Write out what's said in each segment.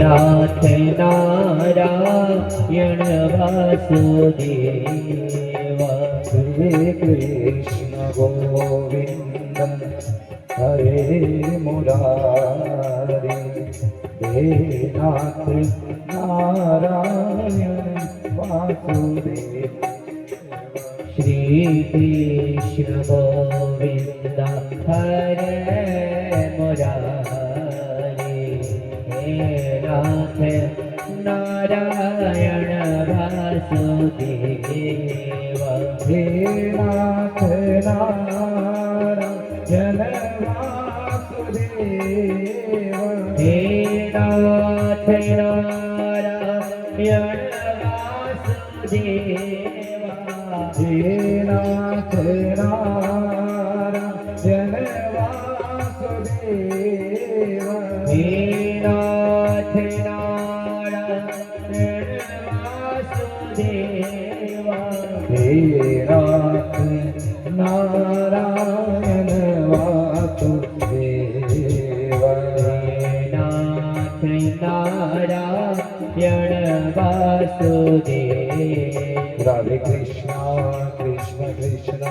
नाथ नारायण वासुदेवा। श्री कृष्ण गोविंद हरे मुरारी, हे नाथ नारायण वासुदेवा। श्री कृष्ण गोविंद हरे मुरारी, हे नाथ नारायण वासुदेवा। हे नाथ नारायण वासुदेवा। हे नाथ नारायण वासुदेवा। हे नाथ नारायण वासुदेवा। हे नाथ नारायण वासुदेवा। हे नाथ नारायण वासुदेवा। नाथ नारायण वासुदेवा। राधे कृष्णा कृष्ण कृष्ण,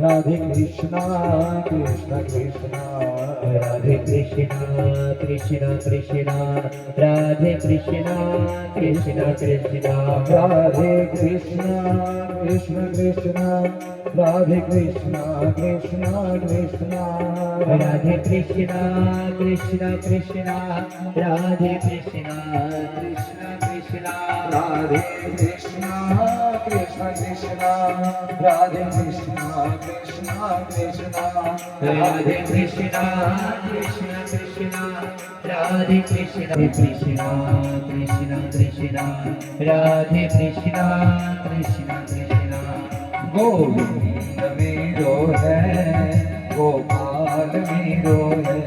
राधे कृष्णा कृष्ण कृष्ण, राधे कृष्णा कृष्ण कृष्ण, राधे कृष्णा कृष्ण कृष्ण, राधे कृष्णा कृष्ण कृष्ण, राधे कृष्णा कृष्ण कृष्ण, राधे कृष्णा कृष्ण कृष्ण, राधे कृष्णा कृष्ण कृष्ण, राधे कृष्णा कृष्ण कृष्ण, राधे कृष्णा कृष्ण कृष्ण, राधे कृष्णा कृष्ण कृष्ण, राधे कृष्णा कृष्ण कृष्ण कृष्ण, राधे कृष्णा कृष्ण कृष्ण। गोविंद मेरो है, गोपाल मेरो है,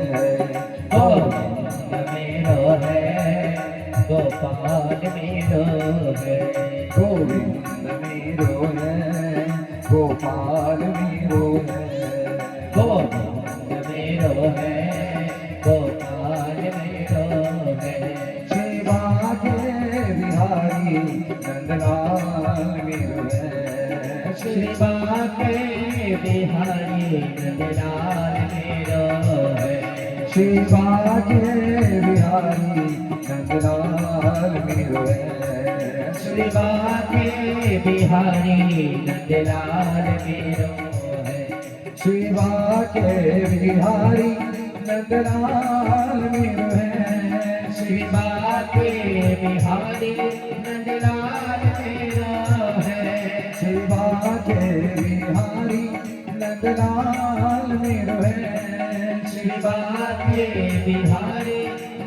गोविंद मेरो है, गोपाल मेरो है। गोविंद मेरो है, गोपाल मेरो है, गोविंद मेरो है, गोपाल मेरो है। सेवा के बिहारी नंदलाल मेरो है, शिवा के बिहारी नंदलाल मेरो है। सेवा के बिहारी नंदलाल मेरो है, शिवा के बिहारी नंदलाल मेरो है। सेवा के बिहारी नंदलाल मेरो है, शिवा के बिहारी नंदलाल मेरो है। सेवा के बिहारी नंदलाल मेरो है, शिवा के बिहारी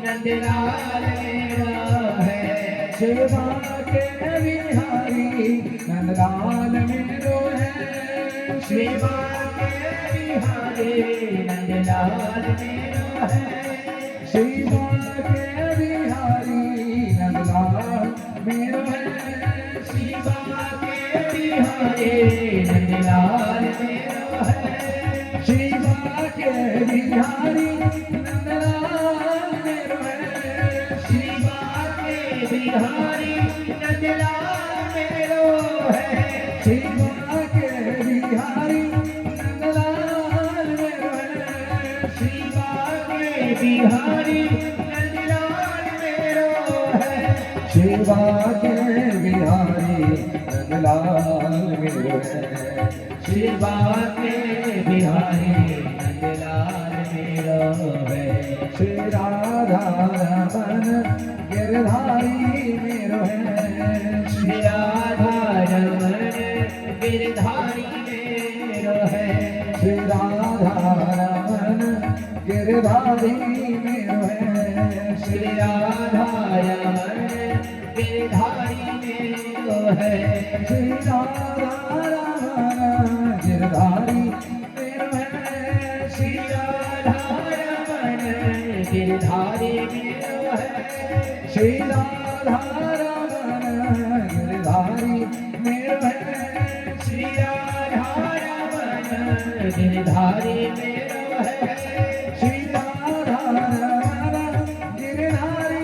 नंदलाल मेरो है। सेवा के बिहारी नंदलाल मेरो है, शिवा के बिहारी नंदलाल मेरो है। सेवा के बिहारी नंदलाल मेरो है, शिवा के बिहारी नंदलाल मेरो है। सेवा के बिहारी नंदलाल मेरो है, शिवा के बिहारी नंदलाल मेरो है। सेवा के बिहारी नंदलाल मेरो है, शिवा के बिहारी नंदलाल मेरो है। सेवा के बिहारी नंदलाल मेरो है, शिवा के बिहारी नंदलाल मेरो है। श्री राधा रमन गिरधारी मेरो है, श्री राधा रमन गिरधारी मेरो है। श्री राधा रमन गिरधारी मेरो है, श्री राधा रमन गिरधारी मेरो है। श्री राधा रमन गिरधारी मेरो है, श्री राधा रमन गिरधारी मेरो है। श्री राधा रमन गिरधारी मेरो है, श्री राधा रमन गिरधारी मेरो है। श्री राधा रमन गिरधारी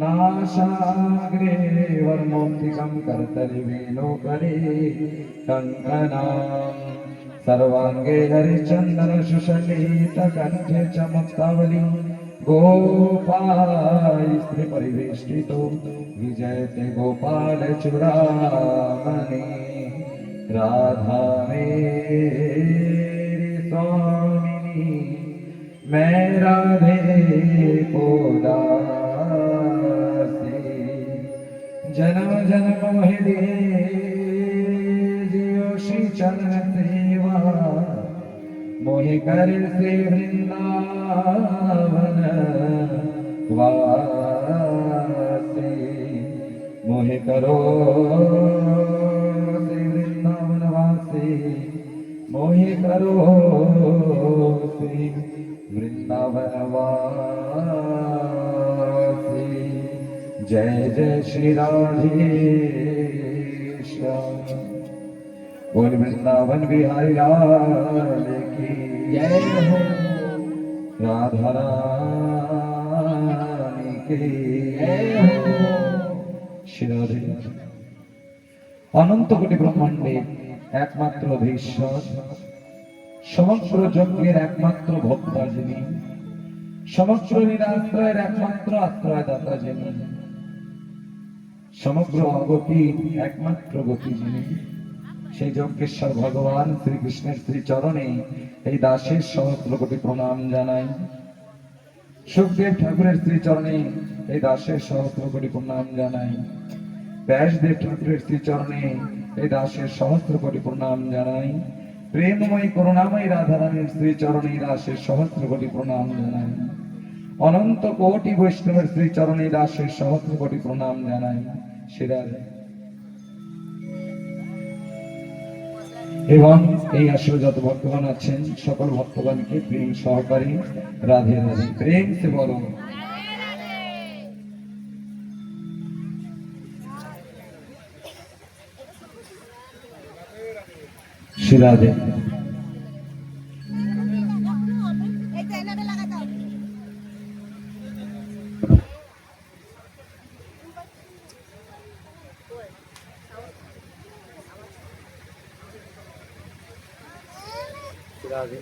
नाशाग्रे वर्मोक्तिकं कर्तरिवेणुकरे कङ्कणां सर्वाङ्गे हरिचन्दन सुशलितकण्ठे च मुक्तावली गोपाल स्त्री परिवेष्टितो विजयते गोपाल चूड़ामणि राधा मेरी स्वामिनी मैं राधे को दासी जन्म जन्म मोहि दिए जियो श्री चरण सेवा मोहि कर से वृंदावन वासी मोहि करो से वृंदावन वासी मोहि करो से वृंदावन वासी जय जय श्री राधेश्याम बोल वृंदावन बिहारी लाल की जय हो राधा रानी की जय हो श्री राधे अनंत कोटि ब्रह्मांडे एकमात्र धीश्वर समग्र যজ্ঞের একমাত্র ভোক্তা যিনি সমগ্র নিরাশ্রয়ের একমাত্র আশ্রয়দাতা যিনি সমগ্র অগতির একমাত্র গতি যিনি সেই যজ্ঞেশ্বর ভগবান শ্রীকৃষ্ণের শ্রীচরণে এই দাসের সহস্র কোটি প্রণাম জানাই সুখদেব ঠাকুরের শ্রীচরণে এই দাসের সহস্র কোটি প্রণাম জানাই ব্যাসদেব ঠাকুরের শ্রীচরণে এই দাসের সহস্র কোটি প্রণাম জানাই প্রেমময়ী করুণাময়ী রাধারানীর শ্রীচরণে দাসের সহস্র কোটি প্রণাম জানাই অনন্ত কোটি বৈষ্ণবের শ্রীচরণে দাসের সহস্র কোটি প্রণাম জানাই শ্রীরাধে এবং এই আসলে যত ভক্তগণ আছেন সকল ভক্তগণকে প্রেম সহকারে রাধে রাধে প্রেম সে বলো শ্রী রাধে রাধে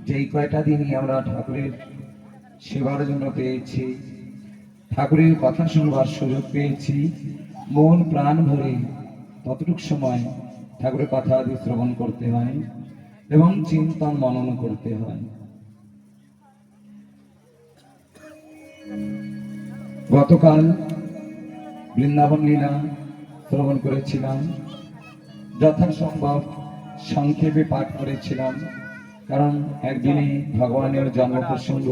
যেই কয়টা দিনই আমরা ঠাকুরের সেবার জন্য পেয়েছি ঠাকুরের কথা শুনবার সুযোগ পেয়েছি মন প্রাণ ভরে ততটুক সময় ঠাকুরের কথা আদি শ্রবণ করতে হয় এবং চিন্তন মনন করতে হয়। গতকাল বৃন্দাবন লীলা শ্রবণ করেছিলাম, যথাসম্ভব সংক্ষেপে পাঠ করেছিলাম, কারণ একদিনে ভগবানের জন্ম প্রসঙ্গ,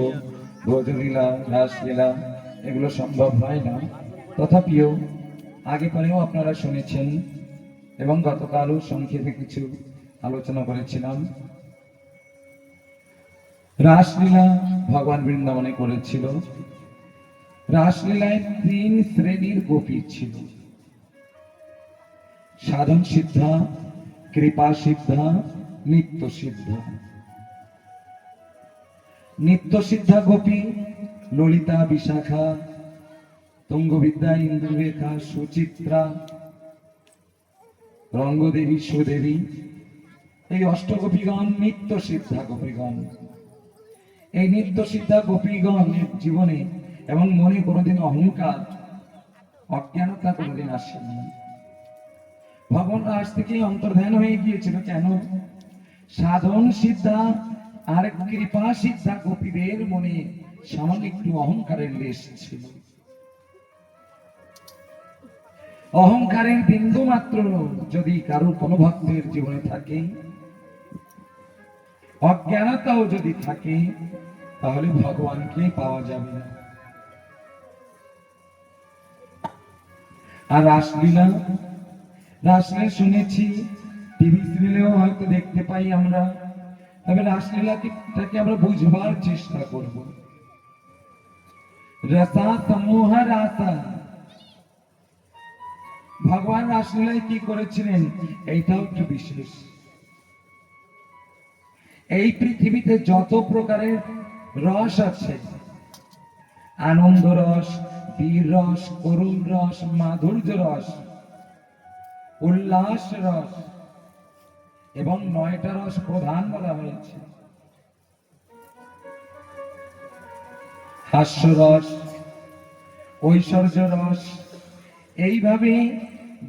ব্রজলীলা, রাসলীলা এগুলো সম্ভব হয় না। তথাপিও আগে পরেও আপনারা শুনেছেন এবং গতকালও সংক্ষেপে কিছু আলোচনা করেছিলাম। রাসলীলা ভগবান বৃন্দাবনে করেছিল। রাসলীলায় 3 শ্রেণীর গোপী ছিল: সাধন সিদ্ধা, কৃপা সিদ্ধা, নিত্য সিদ্ধা। নিত্য সিদ্ধা গোপী ললিতা, বিশাখা, তুঙ্গবিদ্যা, ইন্দুরেখা, সুচিত্রা, রঙ্গদেবী, সুদেবী, এই অষ্টগোপীগণ নিত্য সিদ্ধা গোপীগণ। এই নিত্য সিদ্ধা গোপীগণের জীবনে এবং মনে কোনোদিন অহংকার, অজ্ঞানতা কোনোদিন আসেনি। ভগবান আজ থেকে অন্তর্ধান হয়ে গিয়েছিল। কেন? সাধন সিদ্ধা আর কৃপা সিদ্ধা গোপীদের মনে সামান্য একটু অহংকারের লেশ ছিল। অহংকারের বিন্দু মাত্র যদি কারো কোনো ভক্তের জীবনে থাকে, অজ্ঞানতাও যদি থাকে, তাহলে ভগবানকে পাওয়া যাবে না। আর রাসলীলা, রাসলীলা শুনেছি, টিভি সিরিয়ালেও হয়তো দেখতে পাই আমরা, তবে রাসলীলাটাকে আমরা বুঝবার চেষ্টা করব। রসা সমূহ রাসা, ভগবান রাসলীলায় কি করেছিলেন এইটাও একটু বিশেষ। এই পৃথিবীতে যত প্রকারের রস আছে, আনন্দ রস, বীর রস, করুণ রস, মাধুর্য রস, উল্লাস রস এবং 9টা রস প্রধান বলা হয়েছে। হাস্যরস, ঐশ্বর্য রস, এইভাবে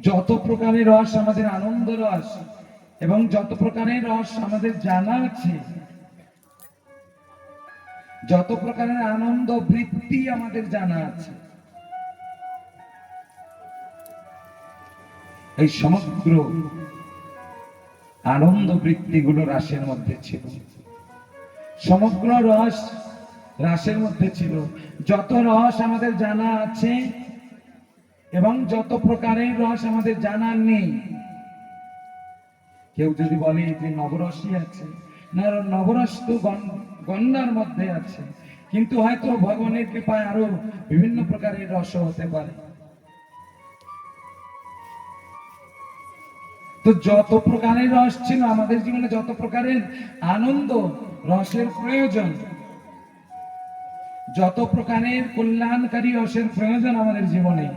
যত প্রকারের রস আমাদের আনন্দ রস এবং যত প্রকারের রস আমাদের জানা আছে, যত প্রকারের আনন্দ বৃত্তি আমাদের জানা আছে, এই সমগ্র আনন্দ বৃত্তিগুলো রাসের মধ্যে ছিল। সমগ্র রস রাসের মধ্যে ছিল। যত রস আমাদের জানা আছে এবং যত প্রকারের রস আমাদের জানা নেই। কেউ যদি বলে যে নবরসই আছে, না, নবরস তো গঙ্গার মধ্যে আছে, কিন্তু হয়তো ভগবানের কৃপায় আরো বিভিন্ন প্রকারের রস হতে পারে। তো যত প্রকারের রস ছিল আমাদের জীবনে, যত প্রকারের আনন্দ রসের প্রয়োজন, যত প্রকারের কল্যাণকারী রসের প্রয়োজন আমাদের জীবনে,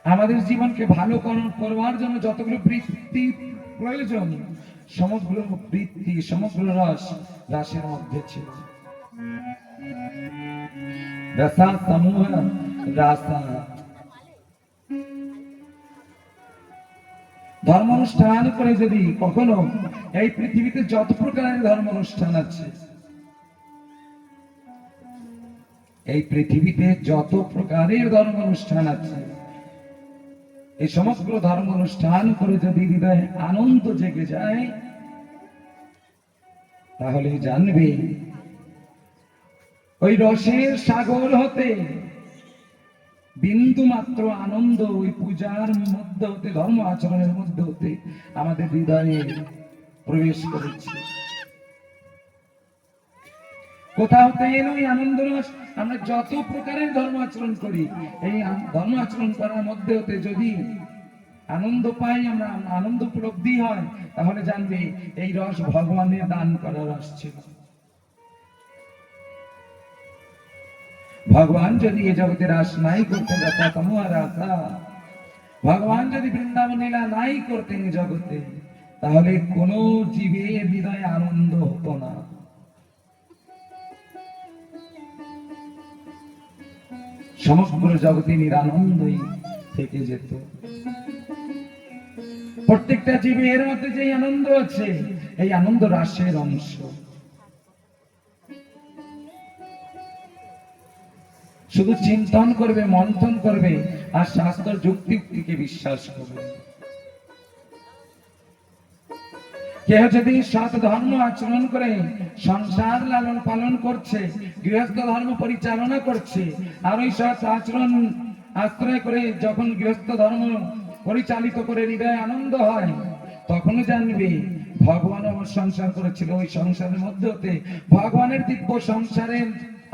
আমাদের জীবনকে ভালো করবার জন্য যতগুলো বৃত্তি প্রয়োজন, সমগ্র বৃত্তি, সমগ্র রস রাসের মধ্যে ছিল। রসা সমূহ রাসা। ধর্ম অনুষ্ঠান করে যদি কখনো এই পৃথিবীতে যত প্রকারের ধর্ম অনুষ্ঠান আছে, এই পৃথিবীতে যত প্রকারের ধর্ম অনুষ্ঠান আছে, এই সমগ্র ধর্ম অনুষ্ঠান করে যদি হৃদয়ে আনন্দ জেগে যায়, তাহলে জানবে ওই রসের সাগর হতে বিন্দু মাত্র আনন্দ ওই পূজার মধ্যে হতে, ধর্ম আচরণের মধ্যে হতে আমাদের হৃদয়ে প্রবেশ করেছে। কোথাও হতে এলো এই আনন্দ রস। আমরা যত প্রকারের ধর্ম আচরণ করি, এই ধর্ম আচরণ করার মধ্যে হতে যদি আনন্দ পাই, আমরা আনন্দ উপলব্ধি হয়, তাহলে জানবে এই রস ভগবানের দান করা রস ছিল। ভগবান যদি এ জগতে রাস নাই করতেন, রাসা সমূহ রাসা, ভগবান যদি বৃন্দাবন লীলা নাই করতেন জগতে, তাহলে কোন জীবের হৃদয়ে আনন্দ হতো না। সমগ্র জগতে নিরানন্দই থেকে যেত। প্রত্যেকটা জীবের মধ্যে যে আনন্দ আছে, এই আনন্দ রাসের অংশ। শুধু চিন্তন করবে, মন্থন করবে আর শাস্ত্র যুক্তিকে বিশ্বাস করবে। কেহ যদি সৎ ধর্ম আচরণ করে সংসার লালন পালন করছে, গৃহস্থ ধর্ম পরিচালনা করছে, আর ওই সৎ আচরণ আশ্রয় করে যখন গৃহস্থ ধর্ম পরিচালিত করে হৃদয়ে আনন্দ হয়, তখনও জানবে ভগবান আমার সংসার করেছিল। ওই সংসারের মধ্যে হতে ভগবানের দিব্য সংসারের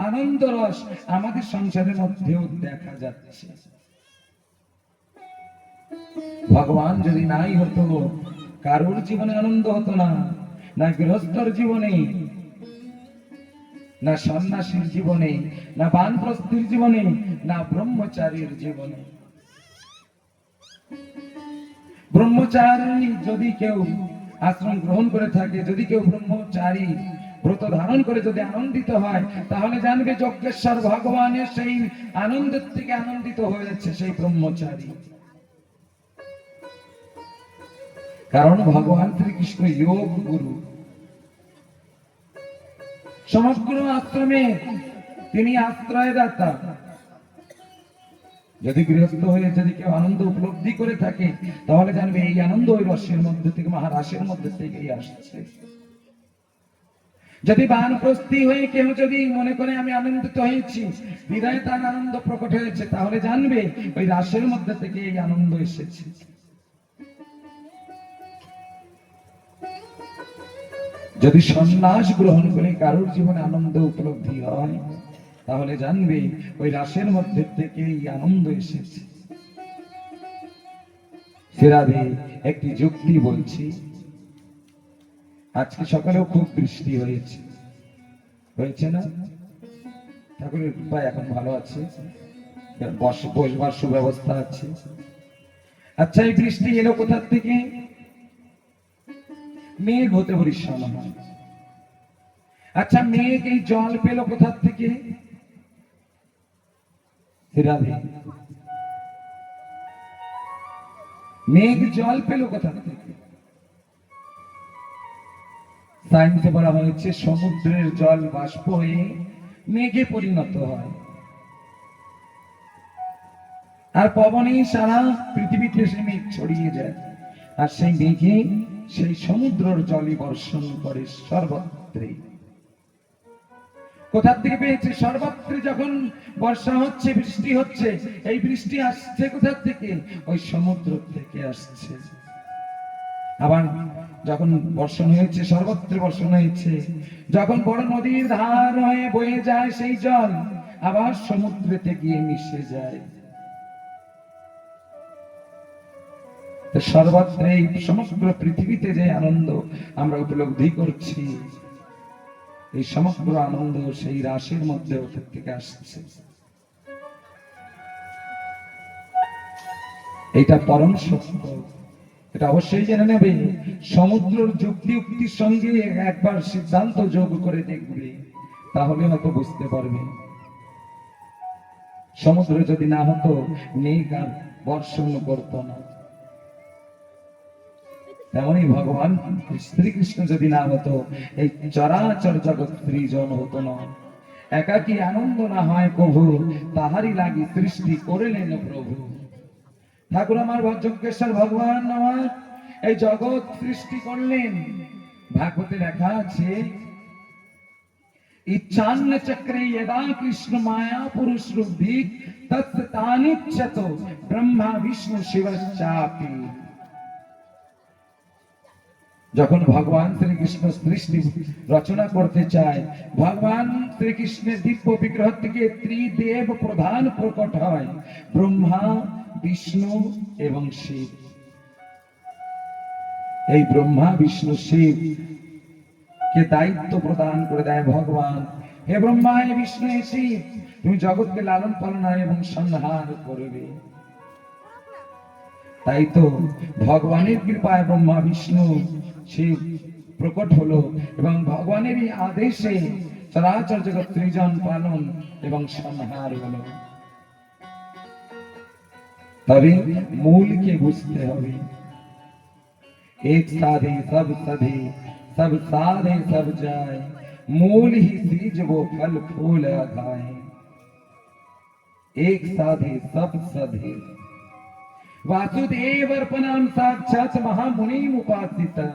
আনন্দ রস আমাদের সংসারের মধ্যেও দেখা যাচ্ছে। ভগবান যদি নাই হতো, কারোর জীবনে আনন্দ হতো না, না গৃহস্থর জীবনে, না সন্ন্যাসীর জীবনে, না বানপ্রস্থির জীবনে, না ব্রহ্মচারীর জীবনে। ব্রহ্মচারী যদি কেউ আশ্রম গ্রহণ করে থাকে, যদি কেউ ব্রহ্মচারী ব্রত ধারণ করে যদি আনন্দিত হয়, তাহলে জানবে যজ্ঞেশ্বর ভগবানের সেই আনন্দের থেকে আনন্দিত হয়েছে সেই ব্রহ্মচারী। কারণ ভগবান শ্রীকৃষ্ণ যোগ গুরু, সমগ্র আশ্রমে তিনি আশ্রয়দাতা। যদি গৃহস্থ হয়ে যদি কেউ আনন্দ উপলব্ধি করে থাকে, তাহলে জানবে এই আনন্দ ওই রসের মধ্যে থেকে, মহারাসের মধ্যে থেকেই আসছে। যদি বানপ্রস্থি হয়ে কেউ যদি মনে করে আমি আনন্দিত হয়েছি, হৃদয়ে তার আনন্দ প্রকট হয়েছে, তাহলে জানবে ওই রাসের মধ্যে থেকে এই আনন্দ এসেছে। যদি সন্ন্যাস গ্রহণ করে কারোর জীবনে আনন্দ উপলব্ধি হয়, তাহলে জানবে ওই রাসের মধ্যে থেকে এই আনন্দ এসেছে। সেরাদে একটি যুক্তি বলছি। আজকে সকালেও খুব বৃষ্টি হয়েছে, হয়েছে না? ঠাকুরের কৃপায় এখন ভালো আছে, বসবার সুব্যবস্থা আছে। আচ্ছা, এই বৃষ্টি এলো কোথার থেকে? মেঘ হতে পরিশ্রম হয়। আচ্ছা, মেঘ এই জল পেল কোথার থেকে? মেঘ জল পেল কোথা থেকে? সায়েন্সে বলা হয়েছে সমুদ্রের জল বাষ্প হয়ে মেঘে পরিণত হয়, আর পবনে সারা পৃথিবীতে সে মেঘ ছড়িয়ে যায়, আর সেই মেঘে সেই সমুদ্রের জলই বর্ষণ করে সর্বত্রে। কোথা থেকে পেয়েছে? সর্বত্রে যখন বর্ষা হচ্ছে, বৃষ্টি হচ্ছে, এই বৃষ্টি আসছে কোথা থেকে? ওই সমুদ্র থেকে আসছে। আবার যখন বর্ষণ হয়েছে, সর্বত্র বর্ষণ হয়েছে, যখন বড় নদীর ধার হয়ে বয়ে যায় সেই জল আবার সমুদ্রেতে গিয়ে মিশে যায়। সর্বত্র এই সমগ্র পৃথিবীতে যে আনন্দ আমরা উপলব্ধি করছি, এই সমগ্র আনন্দ সেই রাশির মধ্যে থেকে আসছে। এটা পরম সত্য, এটা অবশ্যই জেনে নেবে। সমুদ্রের যুক্তি উক্তির সঙ্গে একবার সিদ্ধান্ত যোগ করে দেখবে, তাহলে হয়তো বুঝতে পারবে। সমুদ্র যদি না হতো, মেঘ আর বর্ষণ করতো না। তেমনই ভগবান শ্রীকৃষ্ণ যদি না হতো, এই চরাচর জগৎ সৃজন হতো না। একাকী আনন্দ না হয় প্রভু, তাহারই লাগি সৃষ্টি করিলেন প্রভু। ঠাকুর আমার যজ্ঞেশ্বর ভগবান আমার এই জগৎ সৃষ্টি করলেন। ভাগবতে লেখা আছে, ইচ্ছান্ন চক্রে যদা কৃষ্ণ মায়া পুরুষ রূপী তৎতানিচ্ছত ব্রহ্মা বিষ্ণু শিবশ্চাপি। যখন ভগবান শ্রীকৃষ্ণ সৃষ্টি রচনা করতে চায়, ভগবান শ্রীকৃষ্ণের দিব্য বিগ্রহ থেকে ত্রিদেব প্রধান প্রকট হয়, ব্রহ্মা, বিষ্ণু এবং শিব। এই ব্রহ্মা, বিষ্ণু, শিব কে দায়িত্ব প্রদান করে দেয় ভগবান, হে ব্রহ্মা, হে বিষ্ণু, হে শিব, তুমি জগৎকে লালন পালন এবং সংহার করবে। তাই তো ভগবানের কৃপায় ব্রহ্মা, বিষ্ণু, শিব প্রকট হলো এবং ভগবানেরই আদেশে চরাচর জগৎ সৃজন, পালন এবং সংহার হলো। তবে মূলকে বুঝতে হবে। एक साधे सब सधे, सब साधे सब जाए, मूल ही बीज वो फल फूल खाए। एक साधे सब सधे, वासुदेव अर्पणम साक्षात महामुनि उपासिता।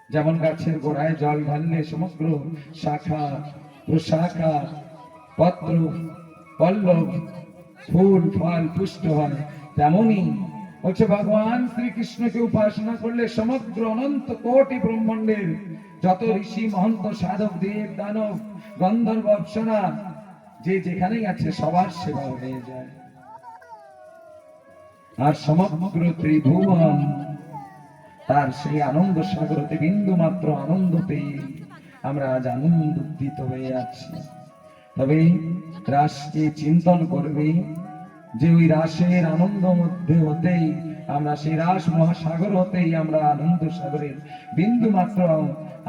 যেমন গাছের গোড়ায় জল ঢাললে সমগ্র শাখা প্রশাখা পত্র পল্লব ফুল ফল পুষ্ট হয়, তেমনি বলছে ভগবান শ্রীকৃষ্ণকে উপাসনা করলে সমগ্র অনন্ত কোটি ব্রহ্মাণ্ডের যত ঋষি মহন্ত সাধক দেব দানব গন্ধর্ব অপ্সরা যে যেখানেই আছে সবার সেবা হয়ে যায়। আর সমগ্র ত্রিভুবন তার সেই আনন্দ সাগরতে বিন্দু মাত্র আনন্দ পেয়ে আমরা আজ আনন্দিত হয়ে আছি। তবে রাসকে চিন্তন করবে যে ওই রাসের আনন্দ মধ্যে হতেই আমরা সেই রাস মহাসাগর হতেই আমরা আনন্দ সাগরের বিন্দু মাত্র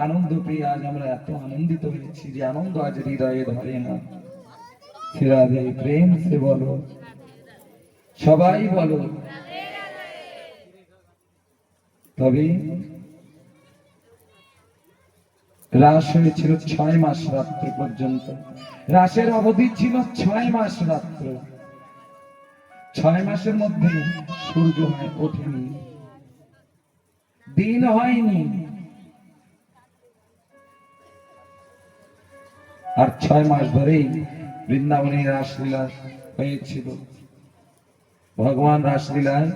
আনন্দ পেয়ে আজ আমরা এত আনন্দিত হয়েছি যে আনন্দ আজ হৃদয়ে ধরে না। রাধে প্রেম সে বলো, সবাই বলো। তবে রাস হয়েছিল 6 মাস রাত্র পর্যন্ত। রাসের অবধি ছিল 6 মাস রাত্র। 6 মাসের মধ্যে সূর্য ওঠেনি, দিন হয়নি, আর 6 মাস ধরেই বৃন্দাবনে রাসলীলা হয়েছিল। ভগবান রাসলীলায়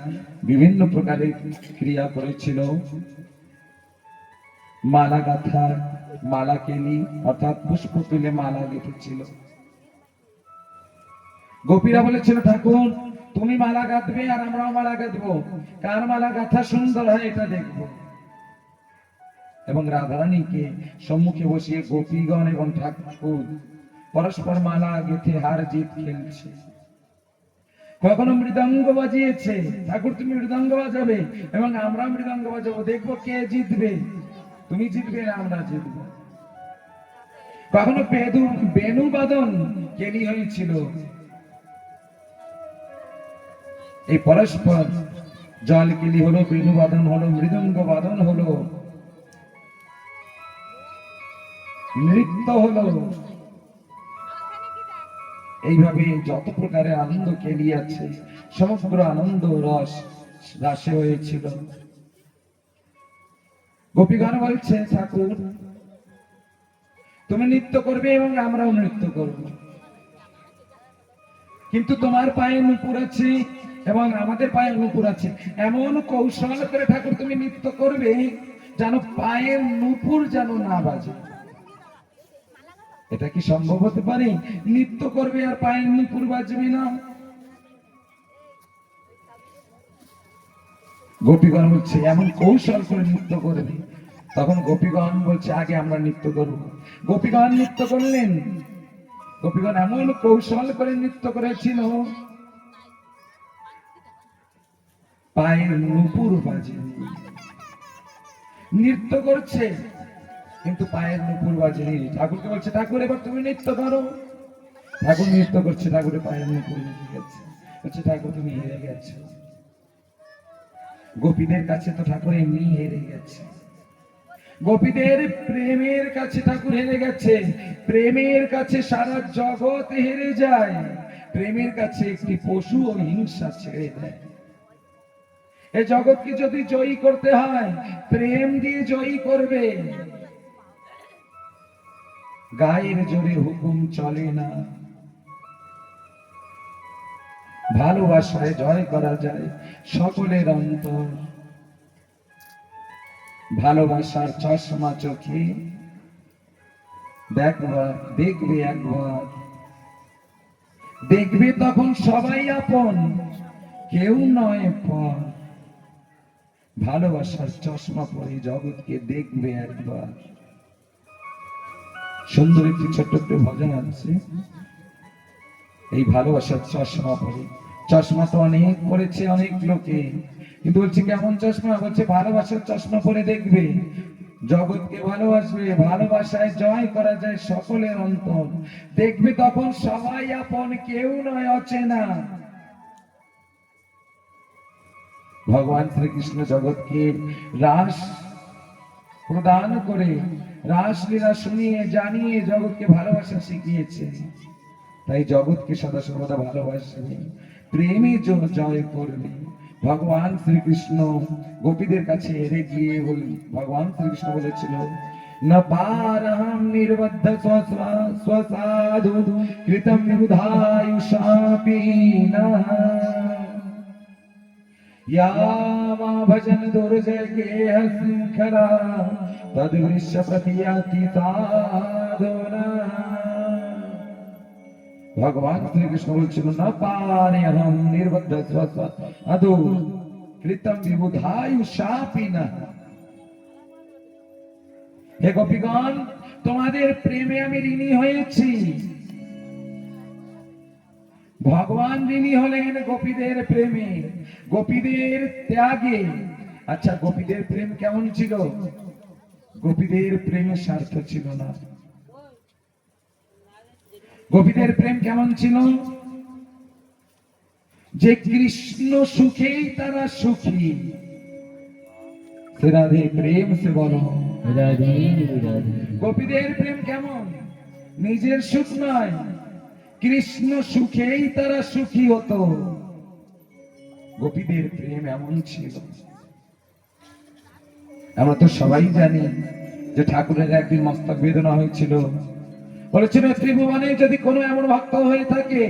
বিভিন্ন প্রকারের ক্রিয়া করেছিল। মালা গাথা, মালা কেলি অর্থাৎ পুষ্প তুলে মালা গেঁথেছিল। গোপীরা বলেছিল, ঠাকুর তুমি মালা গাঁথবে আর আমরাও মালা গাঁথবো, কার মালা গাঁথা সুন্দর হয় এটা দেখবো। এবং রাধারানীকে সম্মুখে বসিয়ে গোপীগণ এবং ঠাকুর পরস্পর মালা গেঁথে হার জিত খেলছে। কখনো মৃদঙ্গ বাজিয়েছে, ঠাকুর তুমি মৃদঙ্গ বাজাবে এবং আমরা মৃদঙ্গ বাজাবো, দেখবো কে জিতবে, তুমি জিতবে না আমরা জিতবো। কখনো বেণু বাদন কেলি হয়েছিল। এই পরস্পর জল কেলি হলো, বেণু বাদন হলো, মৃদঙ্গ বাদন হলো, নৃত্য হলো। এইভাবে যত প্রকারের আনন্দ কেলি আছে সমগ্র আনন্দ রস রাসে হয়েছিল। গোপীগণ বলছে, ঠাকুর তুমি নৃত্য করবে এবং আমরাও নৃত্য করব, কিন্তু তোমার পায়ে নূপুর আছে এবং আমাদের পায়ে নূপুর আছে, এমন কৌশল করে ঠাকুর তুমি নৃত্য করবে যেন পায়ের নূপুর যেন না বাজে। এটা কি সম্ভব হতে পারে? নৃত্য করবে আর পায়ের নূপুর বাজবে না? গোপীগণ বলছে এমন কৌশল করে নৃত্য করবে। তখন গোপীগণ বলছে আগে আমরা নৃত্য করব। গোপীগণ নৃত্য করলেন। গোপীগণ এমন কৌশল করে নৃত্য করেছিল পায়ের নূপুর বাজেনি। নৃত্য করছে কিন্তু পায়ের নূপুর বাজেনি। ঠাকুরকে বলছে, ঠাকুর এবার তুমি নৃত্য করো। ঠাকুর নৃত্য করছে, ঠাকুরের পায়ের নূপুর বেজে গেছে। বলছে, ঠাকুর তুমি হেরে গেছো। গোপীদের কাছে তো ঠাকুর এমনি হেরে গেছে। গোপীদের প্রেমের কাছে ঠাকুর হেরে গেছে। প্রেমের কাছে সারা জগৎ হেরে যায়। প্রেমের কাছে একটি পশু ও হিংসা ছেড়ে দেয়। এই জগৎকে যদি জয়ী করতে হয় প্রেম দিয়ে জয়ী করবে। গায়ের জোরে হুকুম চলে না, ভালোবাসায় জয় করা যায় সকলের অন্তর। ভালোবাসার চশমা চোখে দেখবে একবার, দেখবে তখন সবাই আপন, কেউ নয় পর। ভালোবাসার চশমা পরে জগৎকে দেখবে একবার। সুন্দর একটি ছোট্ট একটি ভজন আছে, এই ভালোবাসার চশমা পরে। চশমা তো অনেক পড়েছে অনেক লোকে, কিন্তু বলছে কেমন চশমা? বলছে ভালোবাসার চশমা পরে দেখবে, জগৎকে ভালোবাসবে, ভালোবাসায় জয় করা যায় সকলের অন্তর। দেখবে তখন সবাই আপন, কেউ নয় অচেনা। ভগবান শ্রীকৃষ্ণ জগৎকে রাস প্রদান করে, রাসলীলা শুনিয়ে জানিয়ে জগৎকে ভালোবাসা শিখিয়েছে। তাই জগৎকে সদা সর্বদা ভালোবাসবে, প্রেমে জয় করবে। ভগবান শ্রীকৃষ্ণ গোপীদের কাছে হেরে গিয়ে ভগবান শ্রীকৃষ্ণ বলেছিল, न पारहं निर्बद्ध स्वसाधु कृतं विबुधायुषापि नः या मा भजन दुर्जगेह शृङ्खला तद्वृश्य प्रतियाति साधुना। भगवान श्री कृष्ण বলছিল, न पारहं निर्बद्ध स्वसाधु कृतं विबुधायुषापि नः। হে গোপীগণ, তোমাদের প্রেমে আমি ঋণী হয়েছি। ভগবান ঋণী হলেন গোপীদের প্রেমে, গোপীদের ত্যাগে। আচ্ছা, গোপীদের প্রেম কেমন ছিল? গোপীদের প্রেমে স্বার্থ ছিল না। গোপীদের প্রেম কেমন ছিল? যে কৃষ্ণ সুখেই তারা সুখী। রাধে প্রেম সে বলো, গোপীদের প্রেম কেমন? নিজের সুখ নয়, কৃষ্ণ সুখেই তারা সুখী হতো। গোপীদের প্রেম এমন ছিল। আমরা তো সবাই জানি যে ঠাকুরের একদিন মস্তক বেদনা হয়েছিল। বলেছেন ত্রিভুবনে যদি কোনো এমন ভক্ত হয়ে থাকে,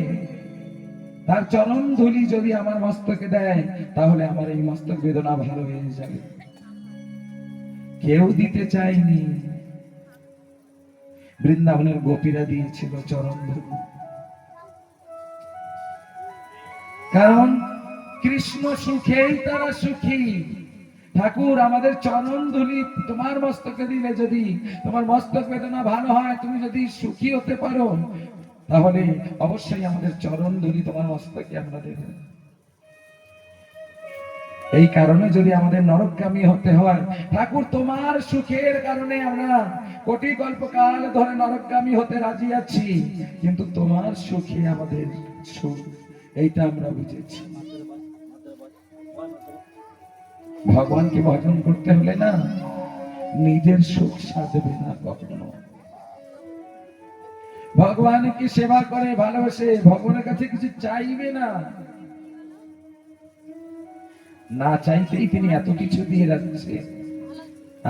তার চরণ ধুলি যদি আমার মস্তকে দেয়, তাহলে আমার এই মস্তক বেদনা ভালো হয়ে যাবে। কেউ দিতে চায়নি, বৃন্দাবনের গোপীরা দিয়েছিল চরণ ধুলি। কারণ কৃষ্ণ সুখেই তারা সুখী। ঠাকুর আমাদের চরণ ধুলি তোমার মস্তকে দিলে যদি তোমার মস্তক বেদনা ভালো হয়, তুমি যদি সুখী হতে পারো, তাহলে অবশ্যই আমাদের চরণ ধুলি তোমার মস্তকে আমরা দেব। এই কারণে যদি আমাদের নরকগামী হতে হয়, ঠাকুর তোমার সুখের কারণে আমরা কোটি কল্পকাল ধরে নরকগামী হতে রাজি আছি, কিন্তু তোমার সুখে আমাদের সুখ, এইটা আমরা বুঝেছি। ভগবানকে ভজন করতে হলে না নিজের সুখ সাধবে না কখনো। ভগবানকে সেবা করে ভালোবাসে, ভগবানের কাছে কিছু চাইবে না, না চাইতেই তিনি এত কিছু দিয়ে যাচ্ছে।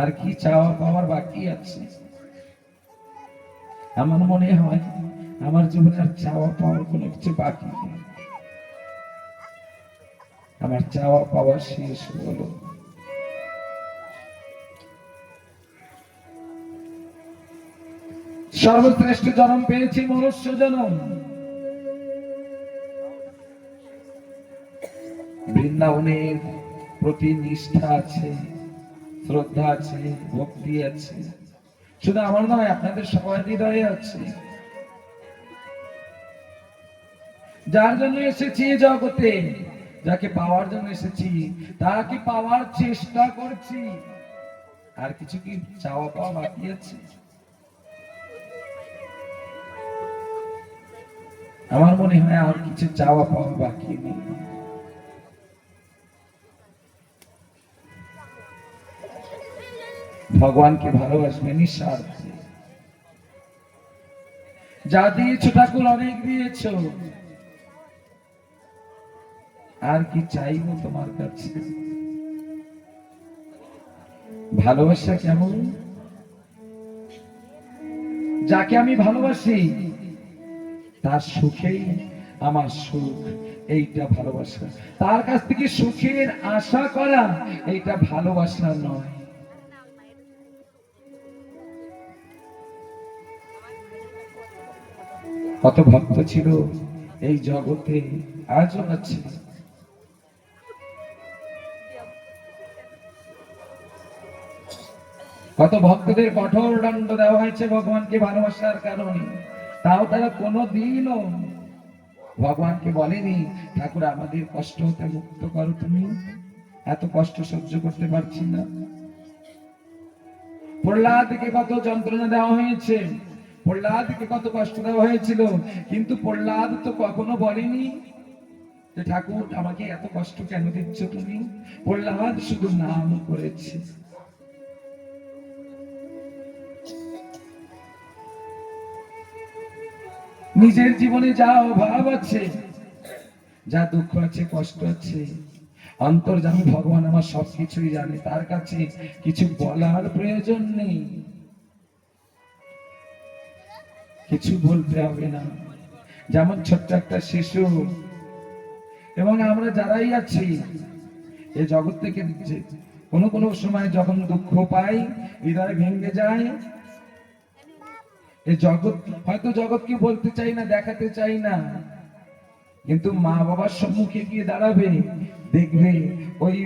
আর কি চাওয়া পাওয়ার বাকি আছে? আমার মনে হয় আমার জীবনে আর চাওয়া পাওয়ার কোনো কিছু বাকি নেই। আমার চাওয়া পাওয়া শেষ হলো। সর্বশ্রেষ্ঠ জন্ম পেয়েছি মনুষ্য জন্ম। বৃন্দাবনের প্রতি নিষ্ঠা আছে, শ্রদ্ধা আছে, ভক্তি আছে। শুধু আমার নয়, আপনাদের সবার হৃদয়ে আছে। যার জন্য এসেছি জগতে, যাকে পাওয়ার জন্য এসেছি, তাকে পাওয়ার চেষ্টা করছি। আর কিছু কি চাওয়া পাওয়া বাকি আছে? আমার মনে হয় আর কিছু চাওয়া পাওয়া বাকি নেই। ভগবানকে ভালোবাসবে নিঃস্বার্থে। যা দিয়েছ ঠাকুর অনেক দিয়েছ, আর কি চাইবো তোমার কাছে? ভালোবাসা কেমন? যাকে আমি ভালোবাসি তার সুখেই আমার সুখ, এইটা ভালোবাসা। তার কাছ থেকে সুখের আশা করা, এইটা ভালোবাসা নয়। কত ভক্ত ছিল এই জগতে, আজও আছে। কত ভক্তদের কঠোর দণ্ড দেওয়া হয়েছে ভগবানকে ভালোবাসার কারণে, তাও তারা কোনোদিনও ভগবানকে বলেনি ঠাকুর আমাদের কষ্ট হতে মুক্ত করো, তুমি এত কষ্ট সহ্য করতে পারছি না। প্রহ্লাদকে কত যন্ত্রণা দেওয়া হয়েছে, প্রহ্লাদকে কত কষ্ট দেওয়া হয়েছিল, কিন্তু প্রহ্লাদ তো কখনো বলেনি যে ঠাকুর আমাকে এত কষ্ট কেন দিচ্ছ তুমি। প্রহ্লাদ শুধু নাম করেছে। নিজের জীবনে যা অভাব আছে, যা দুঃখ আছে, কষ্ট আছে, অন্তর্যামী ভগবান আমার সবকিছুই জানে। তার কাছে কিছু বলার প্রয়োজন নেই, কিছু বলতে হবে না। যেমন ছোট্ট একটা শিশু এবং আমরা যারাই আছি এই জগৎ থেকে কোনো কোনো সময় যখন দুঃখ পাই, হৃদয় ভেঙে যায়, এই জগৎ হয়তো জগৎকে বলতে চাই না, দেখাতে চাই না, কিন্তু মা বাবার সম্মুখে গিয়ে দাঁড়াবে, দেখবে ওই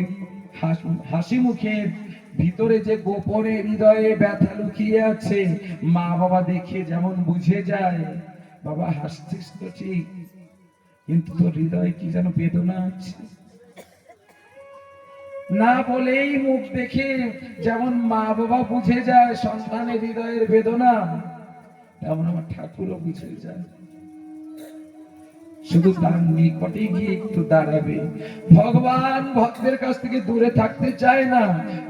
হাসি মুখের ভিতরে যে গোপনে হৃদয়ে ব্যথা লুকিয়ে আছে, মা বাবা দেখে যেমন বুঝে যায় বাবা হাসছিস তো ঠিক, কিন্তু তোর হৃদয়ে কি যেন বেদনা আছে। না বলেই মুখ দেখে যেমন মা বাবা বুঝে যায় সন্তানের হৃদয়ের বেদনা, তেমন আমার ঠাকুরও বুঝে যায়। শুধু তার নিকটে গিয়ে একটু দাঁড়াবে। ভগবান ভক্তের কাছ থেকে দূরে থাকতে চায় না,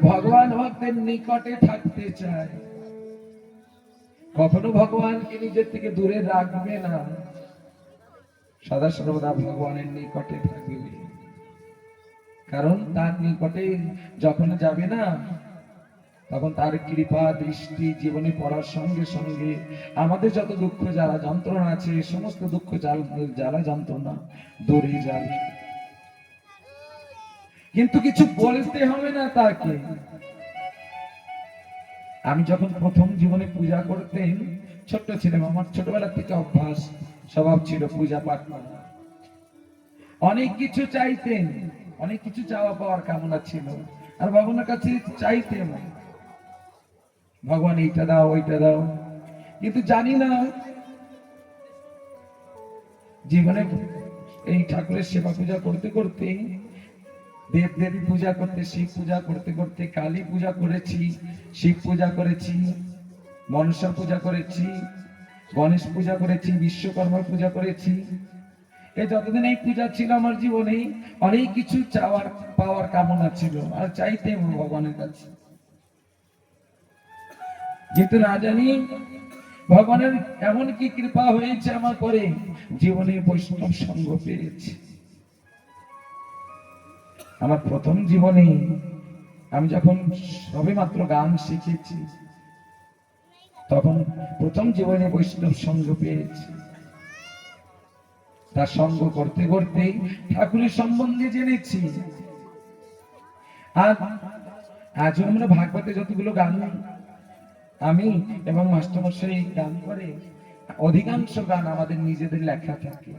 ভগবান ভক্তের নিকটে থাকতে চায়। কখনো ভগবানকে নিজের থেকে দূরে রাখবে না, সদা সর্বদা ভগবানের নিকটে থাকবে। কারণ তার নিকটে যখন যাবে না, তখন তার কৃপা দৃষ্টি জীবনে পড়ার সঙ্গে সঙ্গে আমাদের যত দুঃখ জ্বালা যন্ত্রণা আছে সমস্ত দুঃখ জ্বালা যন্ত্রণা দূরে যাবে। কিন্তু কিছু বলতে হবে না তাকে। আমি যখন প্রথম জীবনে পূজা করতেন, ছোট্ট ছিলাম, আমার ছোটবেলা থেকে অভ্যাস স্বভাব ছিল পূজা পাঠ করা। অনেক কিছু চাইতেন, অনেক কিছু চাওয়া পাওয়ার কামনা ছিল, আর ভগবানের কাছে চাইতেন ভগবান এইটা দাও ওইটা দাও। কিন্তু জানি না জীবনে এই ঠাকুরের সেবা পূজা করতে করতে, দেব দেবী পূজা করতে, শিব পূজা করতে করতে, কালী পূজা করেছি, শিব পূজা করেছি, মনসা পূজা করেছি, গণেশ পূজা করেছি, বিশ্বকর্মা পূজা করেছি। এই যতদিন এই পূজা ছিল আমার জীবনে অনেক কিছু চাওয়ার পাওয়ার কামনা ছিল, আর চাইতেন ভগবানের কাছে। কিন্তু না জানি ভগবানের এমন কি কৃপা হয়েছে আমার পরে, জীবনে বৈষ্ণব সঙ্গ পেয়েছি। আমার প্রথম জীবনে আমি যখন সবে মাত্র গান শিখেছি, তখন প্রথম জীবনে বৈষ্ণব সঙ্গ পেয়েছি। তার সঙ্গ করতে করতে ঠাকুরের সম্বন্ধে জেনেছি। আর আজও আমরা ভাগবতে যতগুলো গান আমি এবং মাস্টারমশাই গান করে, অধিকাংশ গান আমাদের নিজেদের লেখা থাকে,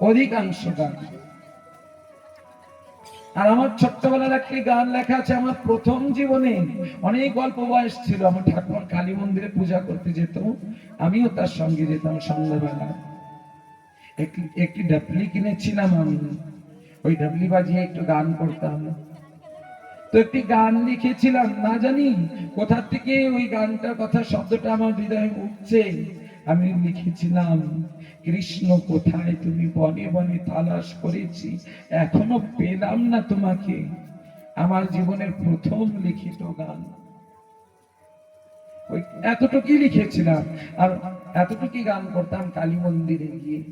অধিকাংশ গান। আর আমার ছোট্টবেলার একটি গান লেখা আছে আমার প্রথম জীবনে, অনেক অল্প বয়স ছিল, আমার ঠাকুর কালী মন্দিরে পূজা করতে যেত, আমিও তার সঙ্গে যেতাম সন্ধ্যাবেলা। একটি ডাবলি কিনেছিলাম আমি, ওই ডাবলি বাজিয়ে একটু গান করতাম। তো একটি গান লিখেছিলাম, না জানি কোথা থেকে ওই গানটার কথা শব্দটা আমার হৃদয়ে উঠছে। আমি লিখেছিলাম, কৃষ্ণ কোথায় তুমি বনে বনে তালাশ করেছি, এখনো পেলাম না তোমাকে। আমার জীবনের প্রথম লিখিত গান ওই এতটুকুই লিখেছিলাম, আর এতটুকুই গান করতাম কালী মন্দিরে গিয়ে।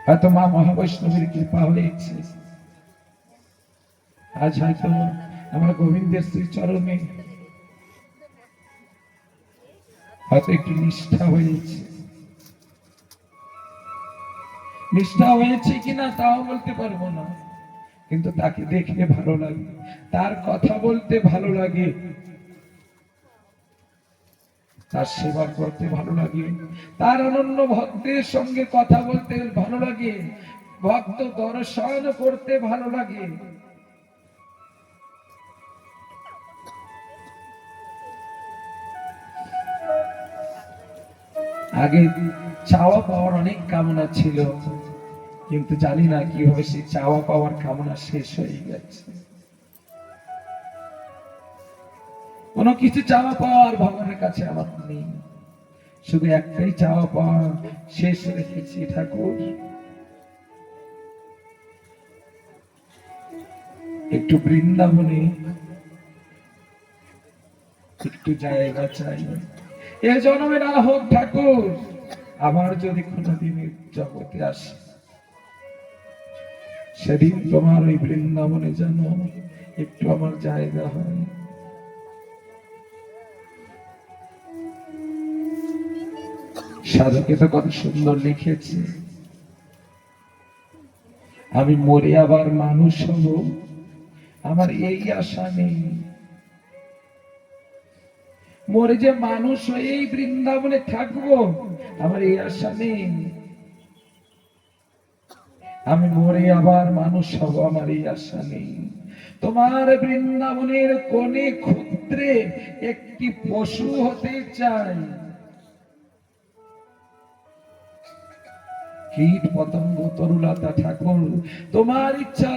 হয়তো মা মহাবৈষ্ণবীর কৃপা হয়েছে, আজ হয়তো আমার গোবিন্দের শ্রীচরণে হয়তো একটু নিষ্ঠা হয়েছে। নিষ্ঠা হয়েছে কিনা তাও বলতে পারবো না, কিন্তু তাকে দেখলে ভালো লাগে, তার কথা বলতে ভালো লাগে, তার সেবা করতে ভালো লাগে, তার অনন্য ভক্তের সঙ্গে কথা বলতে ভালো লাগে, ভক্ত দর্শন করতে ভালো লাগে। আগে চাওয়া পাওয়ার অনেক কামনা ছিল, কিন্তু জানি না কিভাবে সেই চাওয়া পাওয়ার কামনা শেষ হয়ে গেছে। কোনো কিছু চাওয়া পাওয়ার ভগবানের কাছে আমার নেই, শুধু একটাই চাওয়া পাওয়া শেষ রেখেছি, ঠাকুর একটু বৃন্দাবনে একটু জায়গা চাই, এ জন্মে না হোক ঠাকুর, আমার যদি কোনোদিন জগতে আসে, সেদিন তোমার ওই বৃন্দাবনে যেন একটু আমার জায়গা হয়। সাধকে তো কত সুন্দর লিখেছে, আমি মরে আবার মানুষ হব, আমার এই আশা নেই। মরে যে মানুষ হয়ে এই বৃন্দাবনে থাকবো, আমার এই আশা নেই। আমি মরে আবার মানুষ হব, আমার এই আশা নেই। তোমার বৃন্দাবনের কোণে ক্ষুদ্রে একটি পশু হতে চাই, কীট পতঙ্গ তরুলতা ঠাকুর, তোমার ইচ্ছা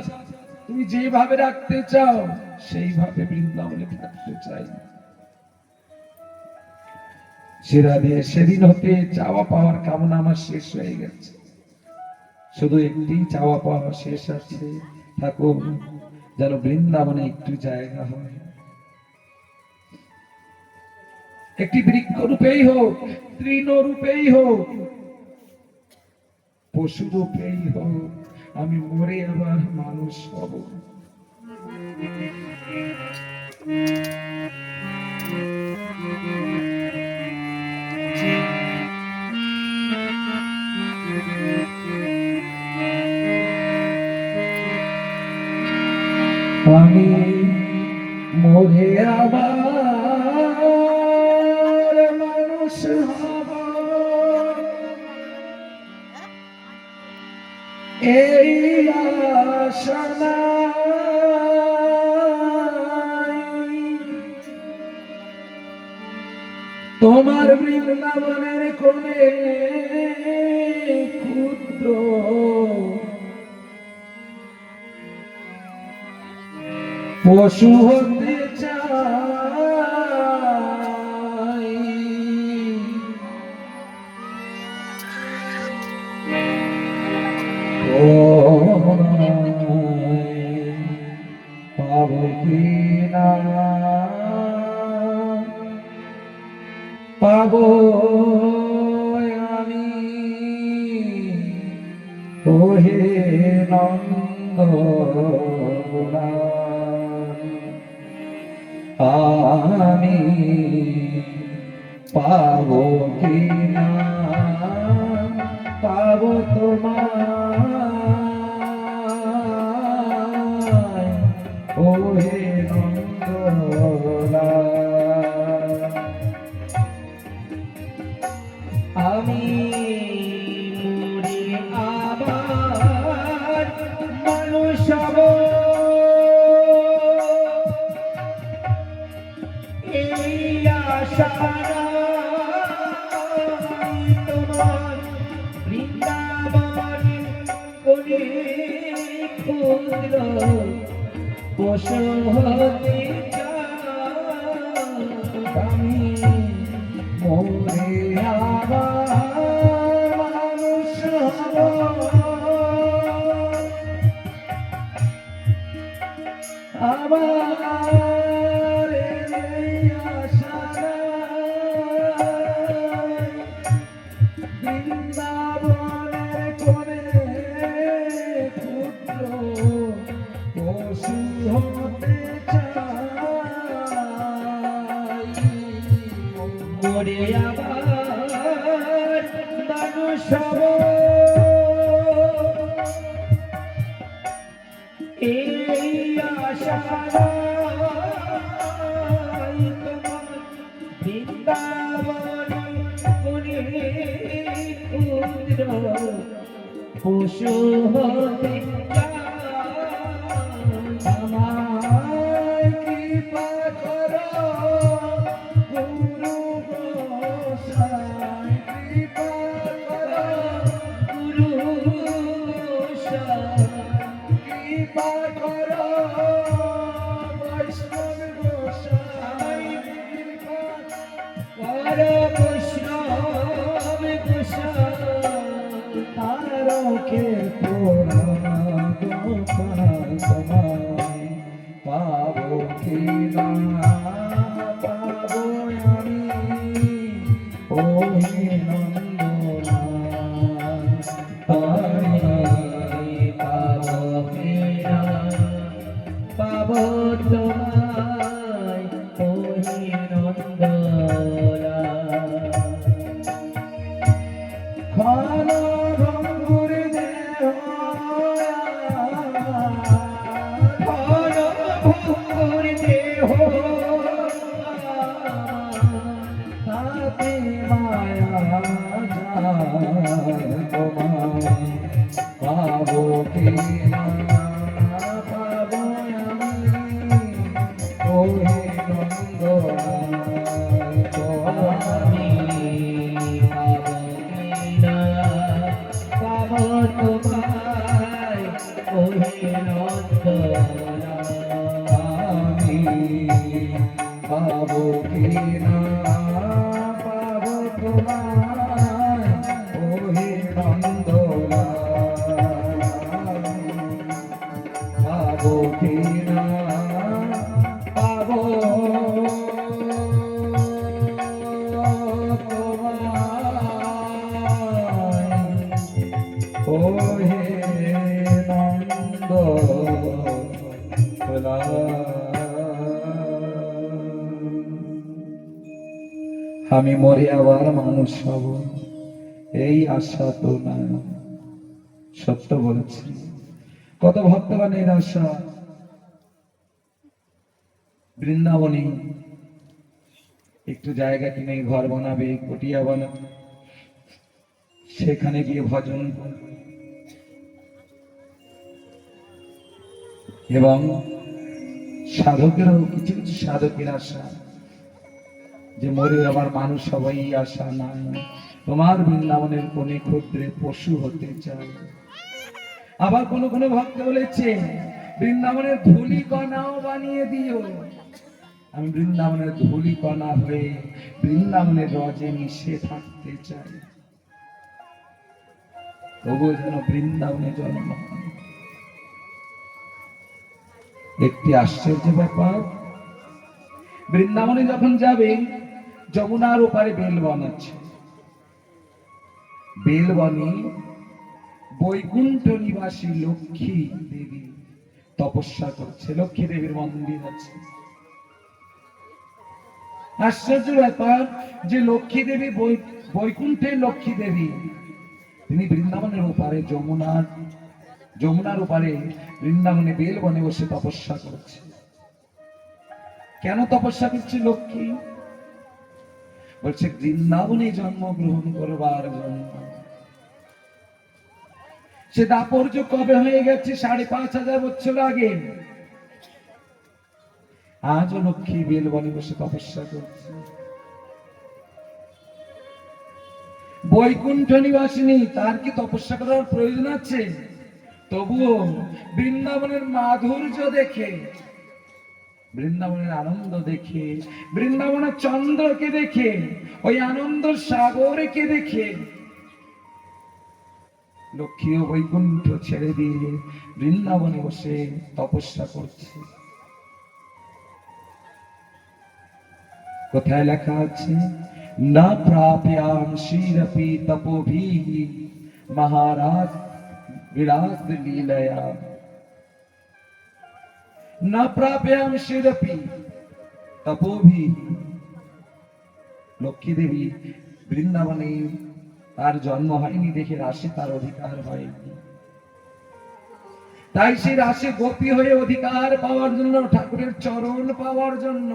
তুমি যেভাবে রাখতে চাও সেইভাবে বৃন্দাবনে থাকতে চাই। সেদিন হতে চাওয়া পাওয়ার কামনা আমার শেষ হয়ে গেছে, শুধু একটি চাওয়া পাওয়া শেষ আছে, ঠাকুর যেন বৃন্দাবনে একটু জায়গা হয়। একটি বৃক্ষ রূপেই হোক, তৃণ রূপেই হোক, পশু রূপেই হোক, আমি মরে আবার মানুষ হব। আমি মরে আবার মানুষ হব, এই আশা নাই। তোমার বৃন্দাবনের কোণে ক্ষুদ্র পশু হতে চাই, পাব কি না পাব আমি, ওহে নন্দনা আমি পাব কি না পাব তোমায়, ওহে নন্দনা। আমি মরে আবার মানুষ হব, এই আশা নাই। তোমার বৃন্দাবনে কোনে ক্ষুদ্র পশু হতে চাই, আমি মরে আবার মানুষ হব, আমার এই আশা নাই। বৃন্দাবনের কোণে ক্ষুদ্র পশু হতে চাই, মরে আবার মানুষ হব, এই আশা নাই। তোমার বৃন্দাবনে কোনে ক্ষুদ্র পশু হতে চাই, আমায় কৃপা করো গুরু গোসাই, কৃপা করো গুরু গোসাই, কৃপা করো বৈষ্ণব গোসাই, কৃপা করো বৈষ্ণব গোসাই, তারকের পুরাণ তোমায় পাব কি না পাব আমি, ওহে নন্দনা আমি পাব কি না পাব তোমায়, ওহে নন্দনা। ঘন ভঙ্গুর দেহ, ঘন ভঙ্গুর দেহ, তাতে মায়া যায়, তোমায় পাব কি না পাব আমি, ওহে নন্দনা। আমি পাব কি না পাব তোমায়, ওহে নন্দনা। আমি পাব কি না পাব তোমায়, ওহে নন্দনা। পাব কি না পাব তোমায়, ওহে নন্দনা। আমি মরে আবার মানুষ হব, এই আশা তো না। সত্য বলেছি, কত ভক্তগণের আশা বৃন্দাবনে একটু জায়গা কিনে ঘর বানাবে, কুটিয়া বানাবে, সেখানে গিয়ে ভজন করবে। এবং সাধকেরও কিছু কিছু সাধকের আশা যে মরে আবার মানুষ সবাই আশা নাই, তোমার বৃন্দাবনের কোনে ক্ষুদ্রে পশু হতে চায়। আবার কোন কোন ভক্ত বলেছে বৃন্দাবনের ধুলি কণাও বানিয়ে দিও, আমি বৃন্দাবনের ধুলি কণা হয়ে বৃন্দাবনের রজে মিশে থাকতে চাই, তবুও যেন বৃন্দাবনে জন্ম হয়। একটি আশ্চর্য ব্যাপার, বৃন্দাবনে যখন যাবে যমুনার ওপারে বেলবন আছে, বেলবনে বৈকুণ্ঠ নিবাসী লক্ষ্মী দেবী তপস্যা করছে, লক্ষ্মী দেবীর মন্দির আছে। আশ্চর্য ব্যাপার যে লক্ষ্মী দেবী বৈকুণ্ঠের লক্ষ্মী দেবী তিনি বৃন্দাবনের ওপারে যমুনার ওপারে বৃন্দাবনে বেলবনে বসে তপস্যা করছে। কেন তপস্যা করছে লক্ষ্মী? বলছে বৃন্দাবনে জন্মগ্রহণ করবার জন্য। সে দাপর্য কবে হয়ে গেছে? ৫,৫০০ বছর আগে। আজও লক্ষ্মী বেলবনে বসে তপস্যা করছে। বৈকুণ্ঠ নিবাসিনী, তার কি তপস্যা করার প্রয়োজন আছে? তবুও বৃন্দাবনের মাধুর্য দেখে, বৃন্দাবনের আনন্দ দেখে, বৃন্দাবনের চন্দ্রকে দেখে, ওই আনন্দ সাগরকে দেখে লক্ষ্মী ও বৈকুণ্ঠ ছেড়ে দিয়ে বৃন্দাবনে বসে তপস্যা করছে। কোথায় লেখা আছে? না প্রাপ্যাম শিরপি তপোভিঃ মহারাজ বিরাজ লীলয়া, না প্রাপ্যাম শিরপি তপোভিঃ। লক্ষ্মী দেবী বৃন্দাবনে তার জন্ম হয়নি দেখে রাশি তার অধিকার হয়নি, তাই সে রাশি গোপী হয়ে অধিকার পাওয়ার জন্য, ঠাকুরের চরণ পাওয়ার জন্য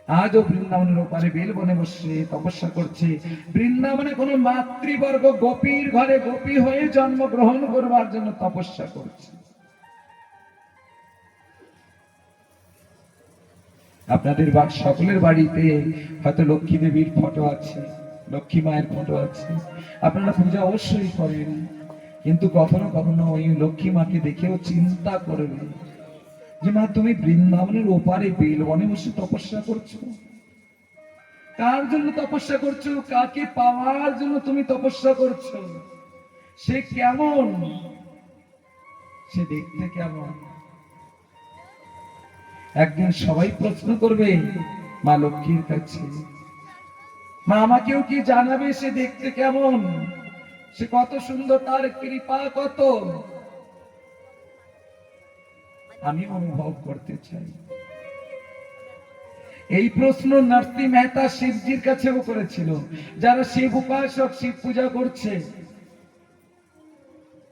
আজও বৃন্দাবনের ওপারে বেলবনে বসে তপস্যা করছে। বৃন্দাবনে কোন মাতৃবর্গ গোপীর ঘরে গোপী হয়ে জন্মগ্রহণ করবার জন্য তপস্যা করছে। আপনাদের সকলের বাড়িতে হয়তো লক্ষ্মী দেবীর ফটো আছে, লক্ষ্মী মায়ের ফটো আছে, আপনারা পূজা অবশ্যই করেন, কিন্তু কখনো কখনো ওই লক্ষ্মী মাকে দেখেও চিন্তা করবেন যে মা তুমি বৃন্দাবনের ওপারে বেলবনে বসে তপস্যা করছো, কার জন্য তপস্যা করছো? কাকে পাওয়ার জন্য তুমি তপস্যা করছো? সে কেমন? সে দেখতে কেমন? একদিন সবাই প্রশ্ন করবে মা লক্ষ্মীর কাছে, মা আমাকেও কি জানাবে সে দেখতে কেমন, সে কত সুন্দর, তার কৃপা কত, আমি অনুভব করতে চাই। এই প্রশ্ন নরসিংহ মেহতা শিবজির কাছেও করেছিল। যারা শিব উপাসক, শিব পূজা করছে,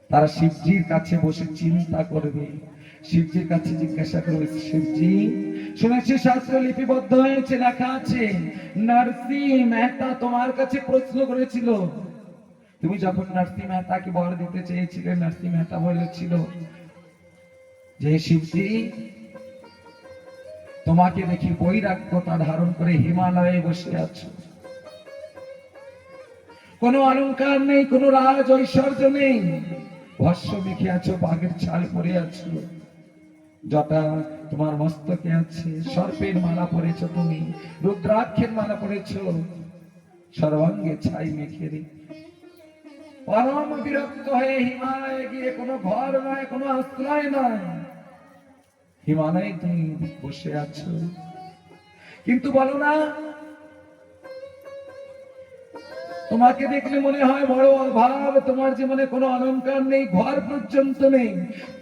তারা শিবজির কাছে বসে চিন্তা করবে, শিবজির কাছে জিজ্ঞাসা করবে, শিবজি শুনেছি শাস্ত্র লিপিবদ্ধ হয়েছে, লেখা আছে নরসিংহ মেহতা তোমার কাছে প্রশ্ন করেছিল, তুমি যখন নরসিংহ মেহতাকে বর দিতে চেয়েছিলে, নরসিংহ মেহতা বলেছিল যে শিবজি তোমাকে দেখি বৈরাগ্যতা ধারণ করে হিমালয়ে বসে আছো, কোনো অলংকার নেই, কোনো রাজ ঐশ্বর্য নেই, ভস্য মেখে আছো, বাঘের ছাল পরে আছো, জটা তোমার মস্তকে আছে, সর্পের মালা পরেছো, তুমি রুদ্রাক্ষের মালা পরেছো, সর্বাঙ্গে ছাই মেখে রে পরম বিরক্ত হয়ে হিমালয়ে গিয়ে, কোনো ঘর নয়, কোনো আশ্রয় নয়, হিমালয়ে তুমি বসে আছো। কিন্তু বলো না তোমাকে দেখলে মনে হয় বড় অভাব, তোমার জীবনে কোনো অলংকার নেই, ঘর পর্যন্ত নেই,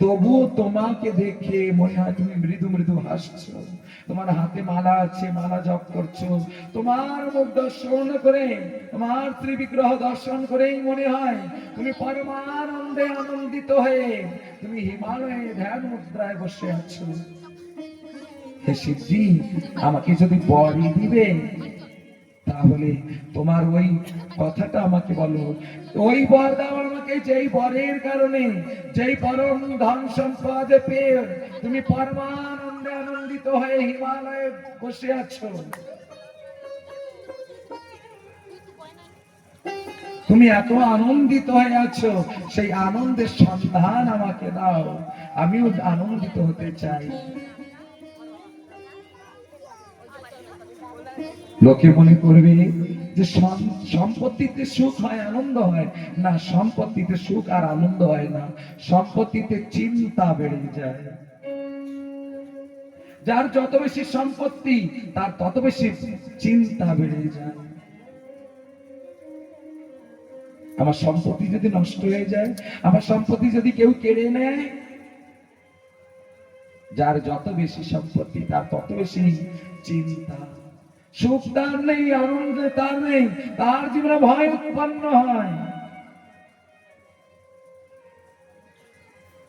তবুও তোমাকে দেখে মনে হয় তুমি মৃদু মৃদু হাসছো। তোমার হাতে মালা আছে, মালা জপ করছো। তোমার মুখ দর্শন করে, তোমার ত্রিবিগ্রহ দর্শন করেই মনে হয় তুমি পরমানন্দে আনন্দিত হয়ে তুমি হিমালয়ে ধ্যান মুদ্রায় বসে আছো। হে শিবজি, আমাকে যদি বরই দিবে, তাহলে তোমার ওই কথাটা আমাকে বলো। ওই বর দাও আমাকে, যেই বরের কারণে, যেই পরম ধন সম্পদ পেয়ে তুমি পরমানন্দে আনন্দিত হয়ে হিমালয়ে বসে আছো। তুমি এত আনন্দিত হয়ে আছো, সেই আনন্দের সন্ধান আমাকে দাও, আমিও আনন্দিত হতে চাই। লোকে মনে করবে যে সম্পত্তিতে সুখ হয়, আনন্দ হয় না। সম্পত্তিতে সুখ আর আনন্দ হয় না, সম্পত্তিতে চিন্তা বেড়ে যায়। যার যত বেশি সম্পত্তি তার তত বেশি চিন্তা বেড়ে যায়। আমার সম্পত্তি যদি নষ্ট হয়ে যায়, আমার সম্পত্তি যদি কেউ কেড়ে নেয়, যার যত বেশি সম্পত্তি তার তত বেশি চিন্তা। সুখ তার নেই, আনন্দ তার নেই, তার জীবনে ভয় উৎপন্ন হয়।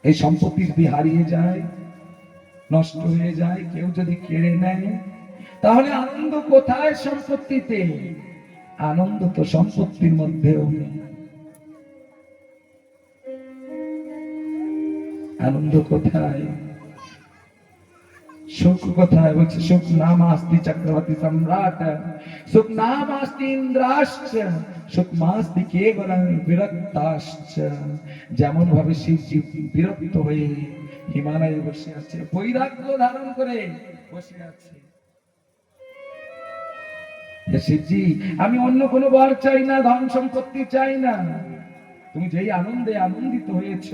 এই সম্পত্তি যদি হারিয়ে যায়, নষ্ট হয়ে যায়, কেউ যদি কেড়ে নেয়, তাহলে আনন্দ কোথায় সম্পত্তিতে? আনন্দ তো সম্পত্তির মধ্যেও নেই। আনন্দ কোথায়? সুখ কোথায়? বলছে সুখ নাম আস্তি চক্রবর্তী সম্রাট, সুখ নাম আস্তি ইন্দ্রাশ্চ, সুখ মাস্তি কেবলং বিরক্তাশ্চ। যেমন ভাবে শিবজি বিরক্ত হয়ে হিমালয়ে বসে আছে, বৈরাগ্য ধারণ করে বসে আছে। শিবজি, আমি অন্য কোনো বর চাই না, ধন সম্পত্তি চাই না। তুমি যেই আনন্দে আনন্দিত হয়েছ,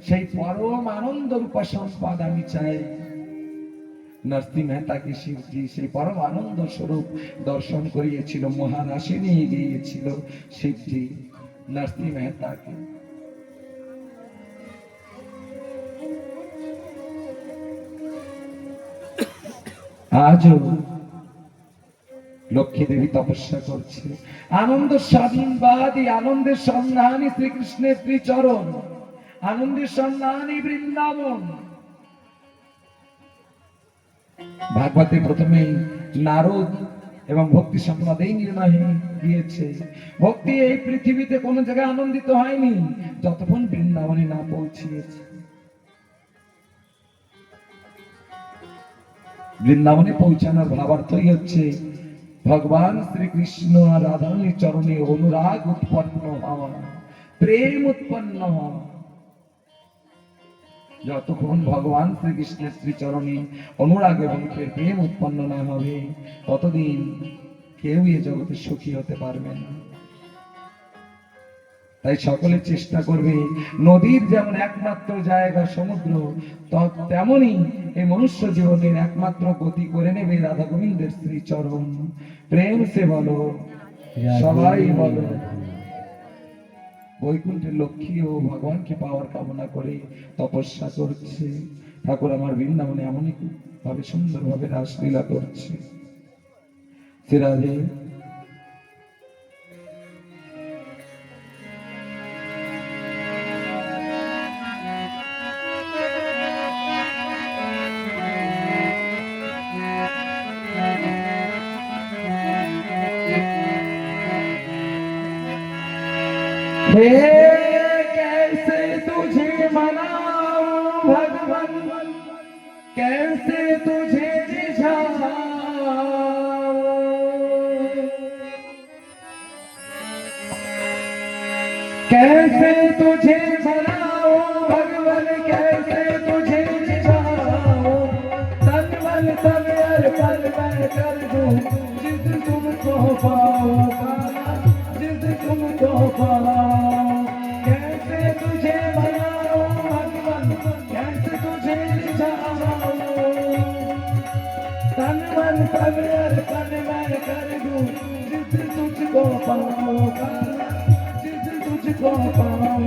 সেই পরম আনন্দ রূপা সম্পদ আমি চাই। নরসিংহ মেহতাকে শিবজি সেই পরম আনন্দ স্বরূপ দর্শন করিয়েছিল, মহারাশি নিয়ে গিয়েছিল শিবজি নরসিংহ মেহতাকে। আজও লক্ষ্মী দেবী তপস্যা করছে, আনন্দ স্বাধীনবাদী, আনন্দের সন্ধানী শ্রীকৃষ্ণের ত্রিচরণ, আনন্দের সন্ধানী বৃন্দাবন। ভাগবতে প্রথমে নারদ এবং ভক্তি সম্পদ এই নির্ণয় দিয়েছে, ভক্তি এই পৃথিবীতে কোন জায়গায় আনন্দিত হয়নি যতক্ষণ বৃন্দাবনে না পৌঁছিয়েছে। বৃন্দাবনে পৌঁছানোর ভাবার্থই হচ্ছে ভগবান শ্রীকৃষ্ণ আর রাধারানীর চরণে অনুরাগ উৎপন্ন হওয়া, প্রেম উৎপন্ন হওয়া। যতক্ষণ ভগবান শ্রীকৃষ্ণের শ্রীচরণে অনুরাগ এবং প্রেম উৎপন্ন না হবে, ততদিন কেউ এ জগতে সুখী হতে পারবে না। তাই সকলে চেষ্টা করবে, নদীর যেমন একমাত্র জায়গা সমুদ্র, তেমনি এই মনুষ্য জীবনের একমাত্র গতি করে নেবে রাধা গোবিন্দের শ্রীচরণ। প্রেম সে বলো, সবাই বলো। বৈকুণ্ঠের লক্ষ্মী ও ভগবানকে পাওয়ার কামনা করে তপস্যা করছে। ঠাকুর আমার বৃন্দাবনে এমনই ভাবে সুন্দরভাবে রাসলীলা করছে। শ্রীরাধে कैसे तुझे मनाऊं भगवान, कैसे तुझे रिझाऊं, कैसे तुझे मनाऊं भगवान, कैसे तुझे रिझाऊं। तन मन तन अर्पण मैं कर दूं, जिस तुमको पाऊं, जिस तुमको पाऊं। कैसे तुझे मनाऊं भगवान, कैसे तुझे रिझाऊं। तन मन तन अर्पण मैं कर दूं, जिस तुझको पाऊं। तुझको पाऊं।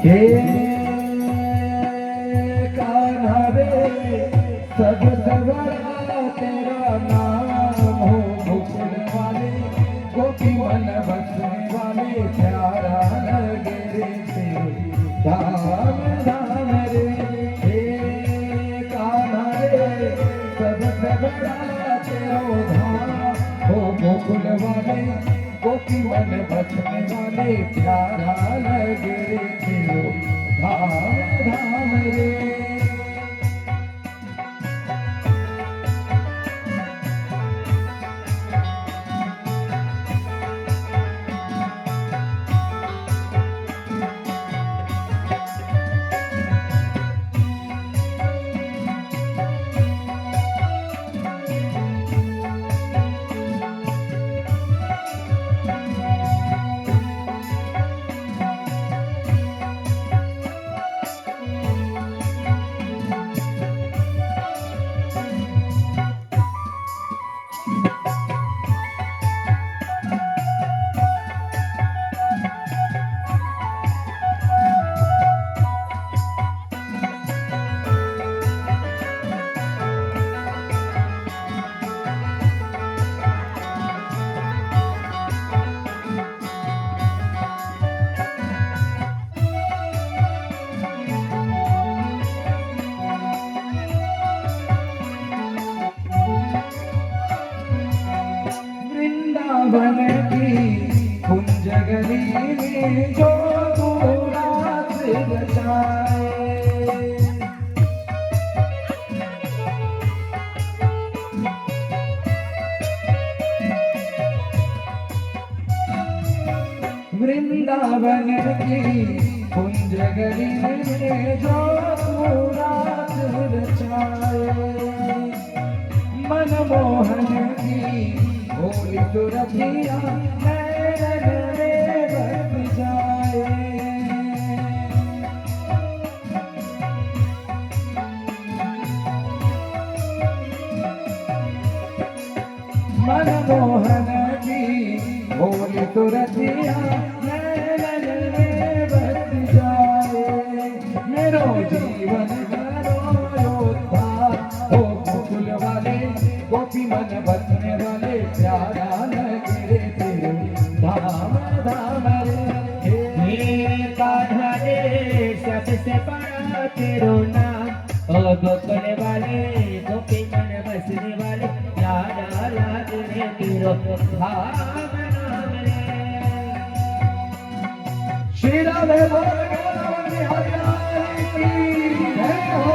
हे कान्हा रे सबसे बड़ा तेरा नाम हो, गोकुल वाले गोपी मन बसने वाले प्यारा लगे रे तेरे धाम धाम रे। हे कान्हा रे सबसे बड़ा तेरा धाम हो, गोकुल वाले गोपी मन बसने वाले प्यारा लगे रे तेरे धाम धाम रे। वृंदावन की कुंज गली में जो तू रात रचाए, वृंदावन की कुंज गली में जो तू रात रचाए, मनमोहन की भोली सुरतिया नैन में बस जाए। मनमोहन की भोली सुरतिया नैन में बस जाए, मेरो जीवन करो योद्धा हो, गोकुल वाले गोपी मन बसने वाले प्यारा लगे रे तेरे धाम धाम रे। हे कान्हा रे सबसे बड़ा तेरो नाम, ओ गोकुल वाले गोपी मन बसने वाले प्यारा लागे रे तेरो धाम नाम रे। श्री राधे बोल हरियाली की जय हो।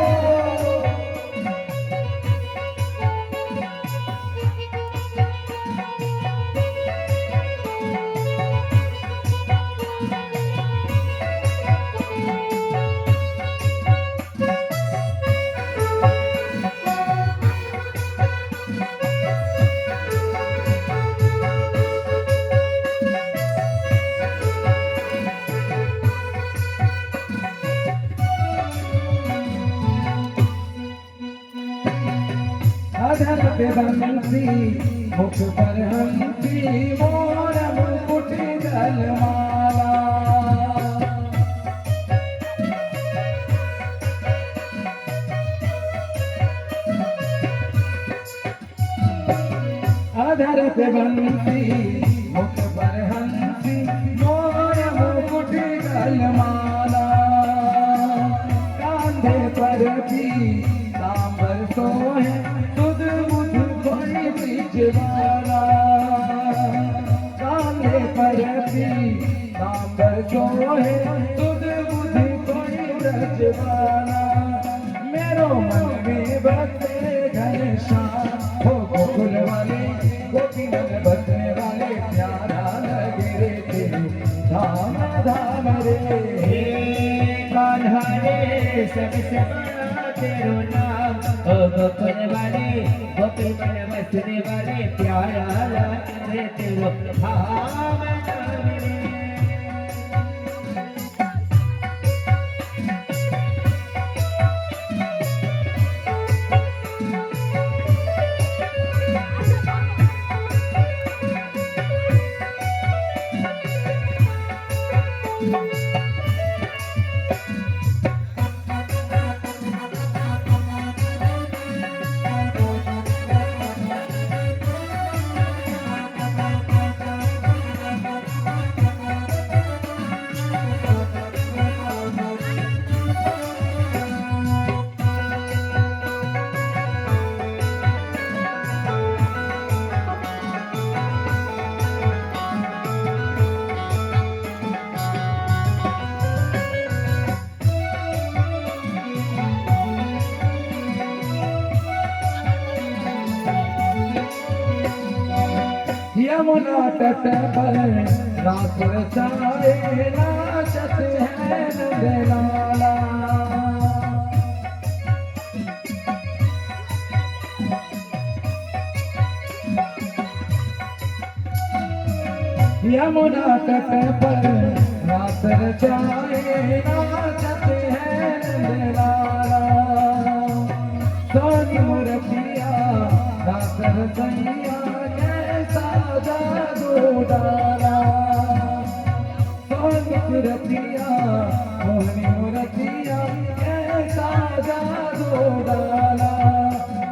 अधर पे बंसी मुख पर हंसी, मोर मुकुट जलमाला, अधर पे बंसी मुख पर हंसी, मोर मुकुट जलमाला, कांधे पर भी सांबर सोहे तुद बुध कोई बिजवाला, कांधे पर भी सांबर सोहे तुद बुध कोई ब्रजवाला, मेरो मन में बसे घनश्याम हो, गोकुल वाले गोपी मन बसने वाले प्यारा लगे रे तेरे धाम धाम रे। हे कान्हा रे सबसे बड़ा तेरो नाम, ओ गोकुल वाले गोपी मन बसने वाले प्यारा लागे रे तेरो धाम नाम रे। यमुना तट पर रात रचाए नाचत है नंदलाला। यमुना तट पर रात रचाए नाचत है नंदलाला। सोनी मूर्तिया रात रचैया कैसा जादू डाला। सोनी मूर्तिया मोहनी मूर्तिया कैसा जादू डाला।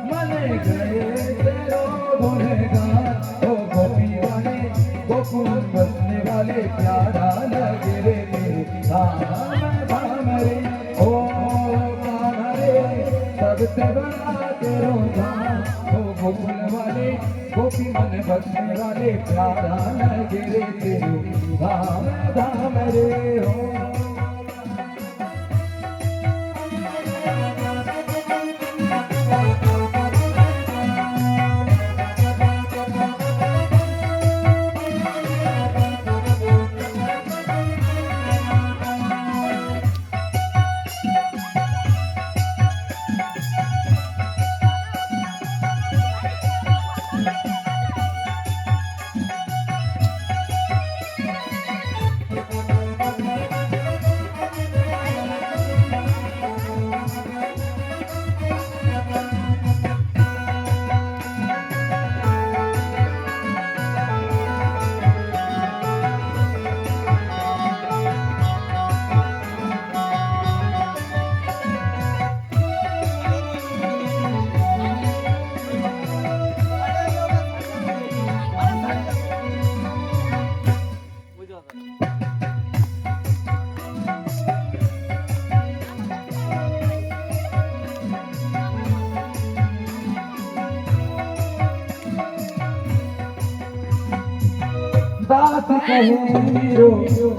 मन गए तेरो गुनगान ओ गोपी वाले गोकुल बसने वाले प्यारा लगे रे धाम धाम रे ओ कान्हा रे सबसे बड़ा तेरो धाम ओ गोकुल वाले गोपी मन बसने वाले प्यारा लगे रे तेरो धाम धाम रे हो। बात कहे मीरो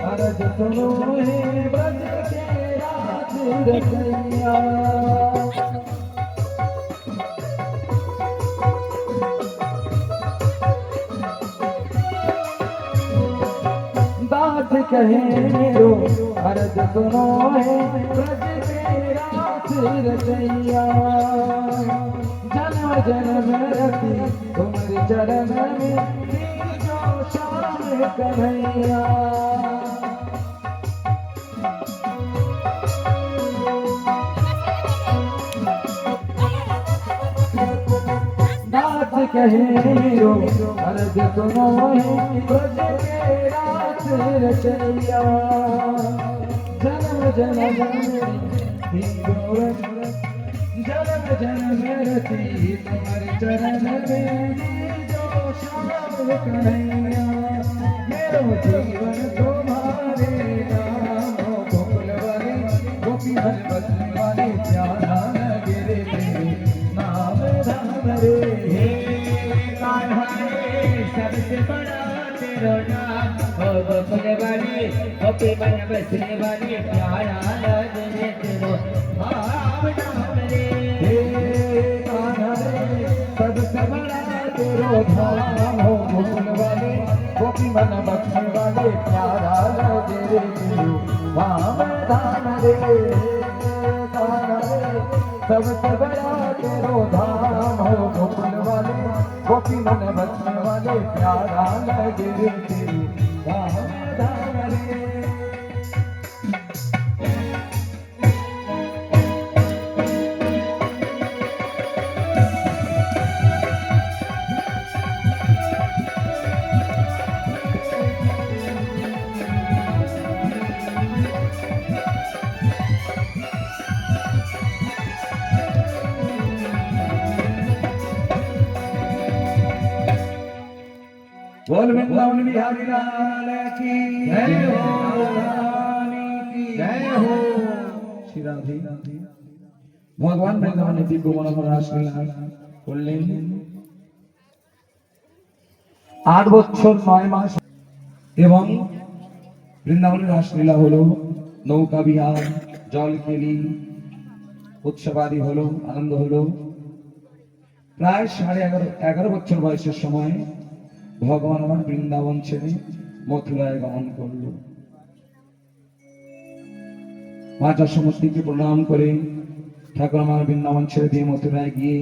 अर्ज सुनो है ब्रज के राज रचैया। बात कहे मीरो अर्ज सुनो है ब्रज के राज रचैया। जन्म जन्म रति तुम्हारे चरण में कन्हैया। बात कहे रो अर्ज सुनो है ब्रज के रास रचैया। जन्म जन्म जन्म जन्म रति तुम्हारे चरण में जो श्याम कन्हैया। जीवन तुम्हारे नाम गोकुल वाले गोपी मन बसने वाले प्यारा लगे रे तेरे नाम धाम रे। कान्हा रे सबसे बड़ा तेरा नाम ओ गोकुल वाले गोपी मन बसने वाले प्यारा लगे रे तेरो धाम धाम रे। कान्हा रे सबसे बड़ा तेरो धाम हो गोकुल वाले गोपी मन बसने वाले प्यारा लगे रे तेरो धाम धाम रे। कान्हा रे सबसे बड़ा तेरो धाम हो गोकुल वाले गोपी मन बसने वाले प्यारा लगे रे तेरो धाम धाम रे। बोल वृंदावन बिहारी लाल की जय हो, रानी की जय हो। श्री राधे भगवान वृंदावन दिव्य मनोहर রাসলীলা করলেন। 8 বছর 9 মাস এবং বৃন্দাবনের রাসলীলা হলো নৌকা বিহার, জল খেলি, উৎসবাদি হলো, আনন্দ হলো। প্রায় 11.5 বছর বয়সের সময় ভগবান আমার বৃন্দাবন ছেড়ে মথুরায় গমন করল। মা যশোমতীকে প্রণাম করে ঠাকুর আমার বৃন্দাবন ছেড়ে দিয়ে মথুরায় গিয়ে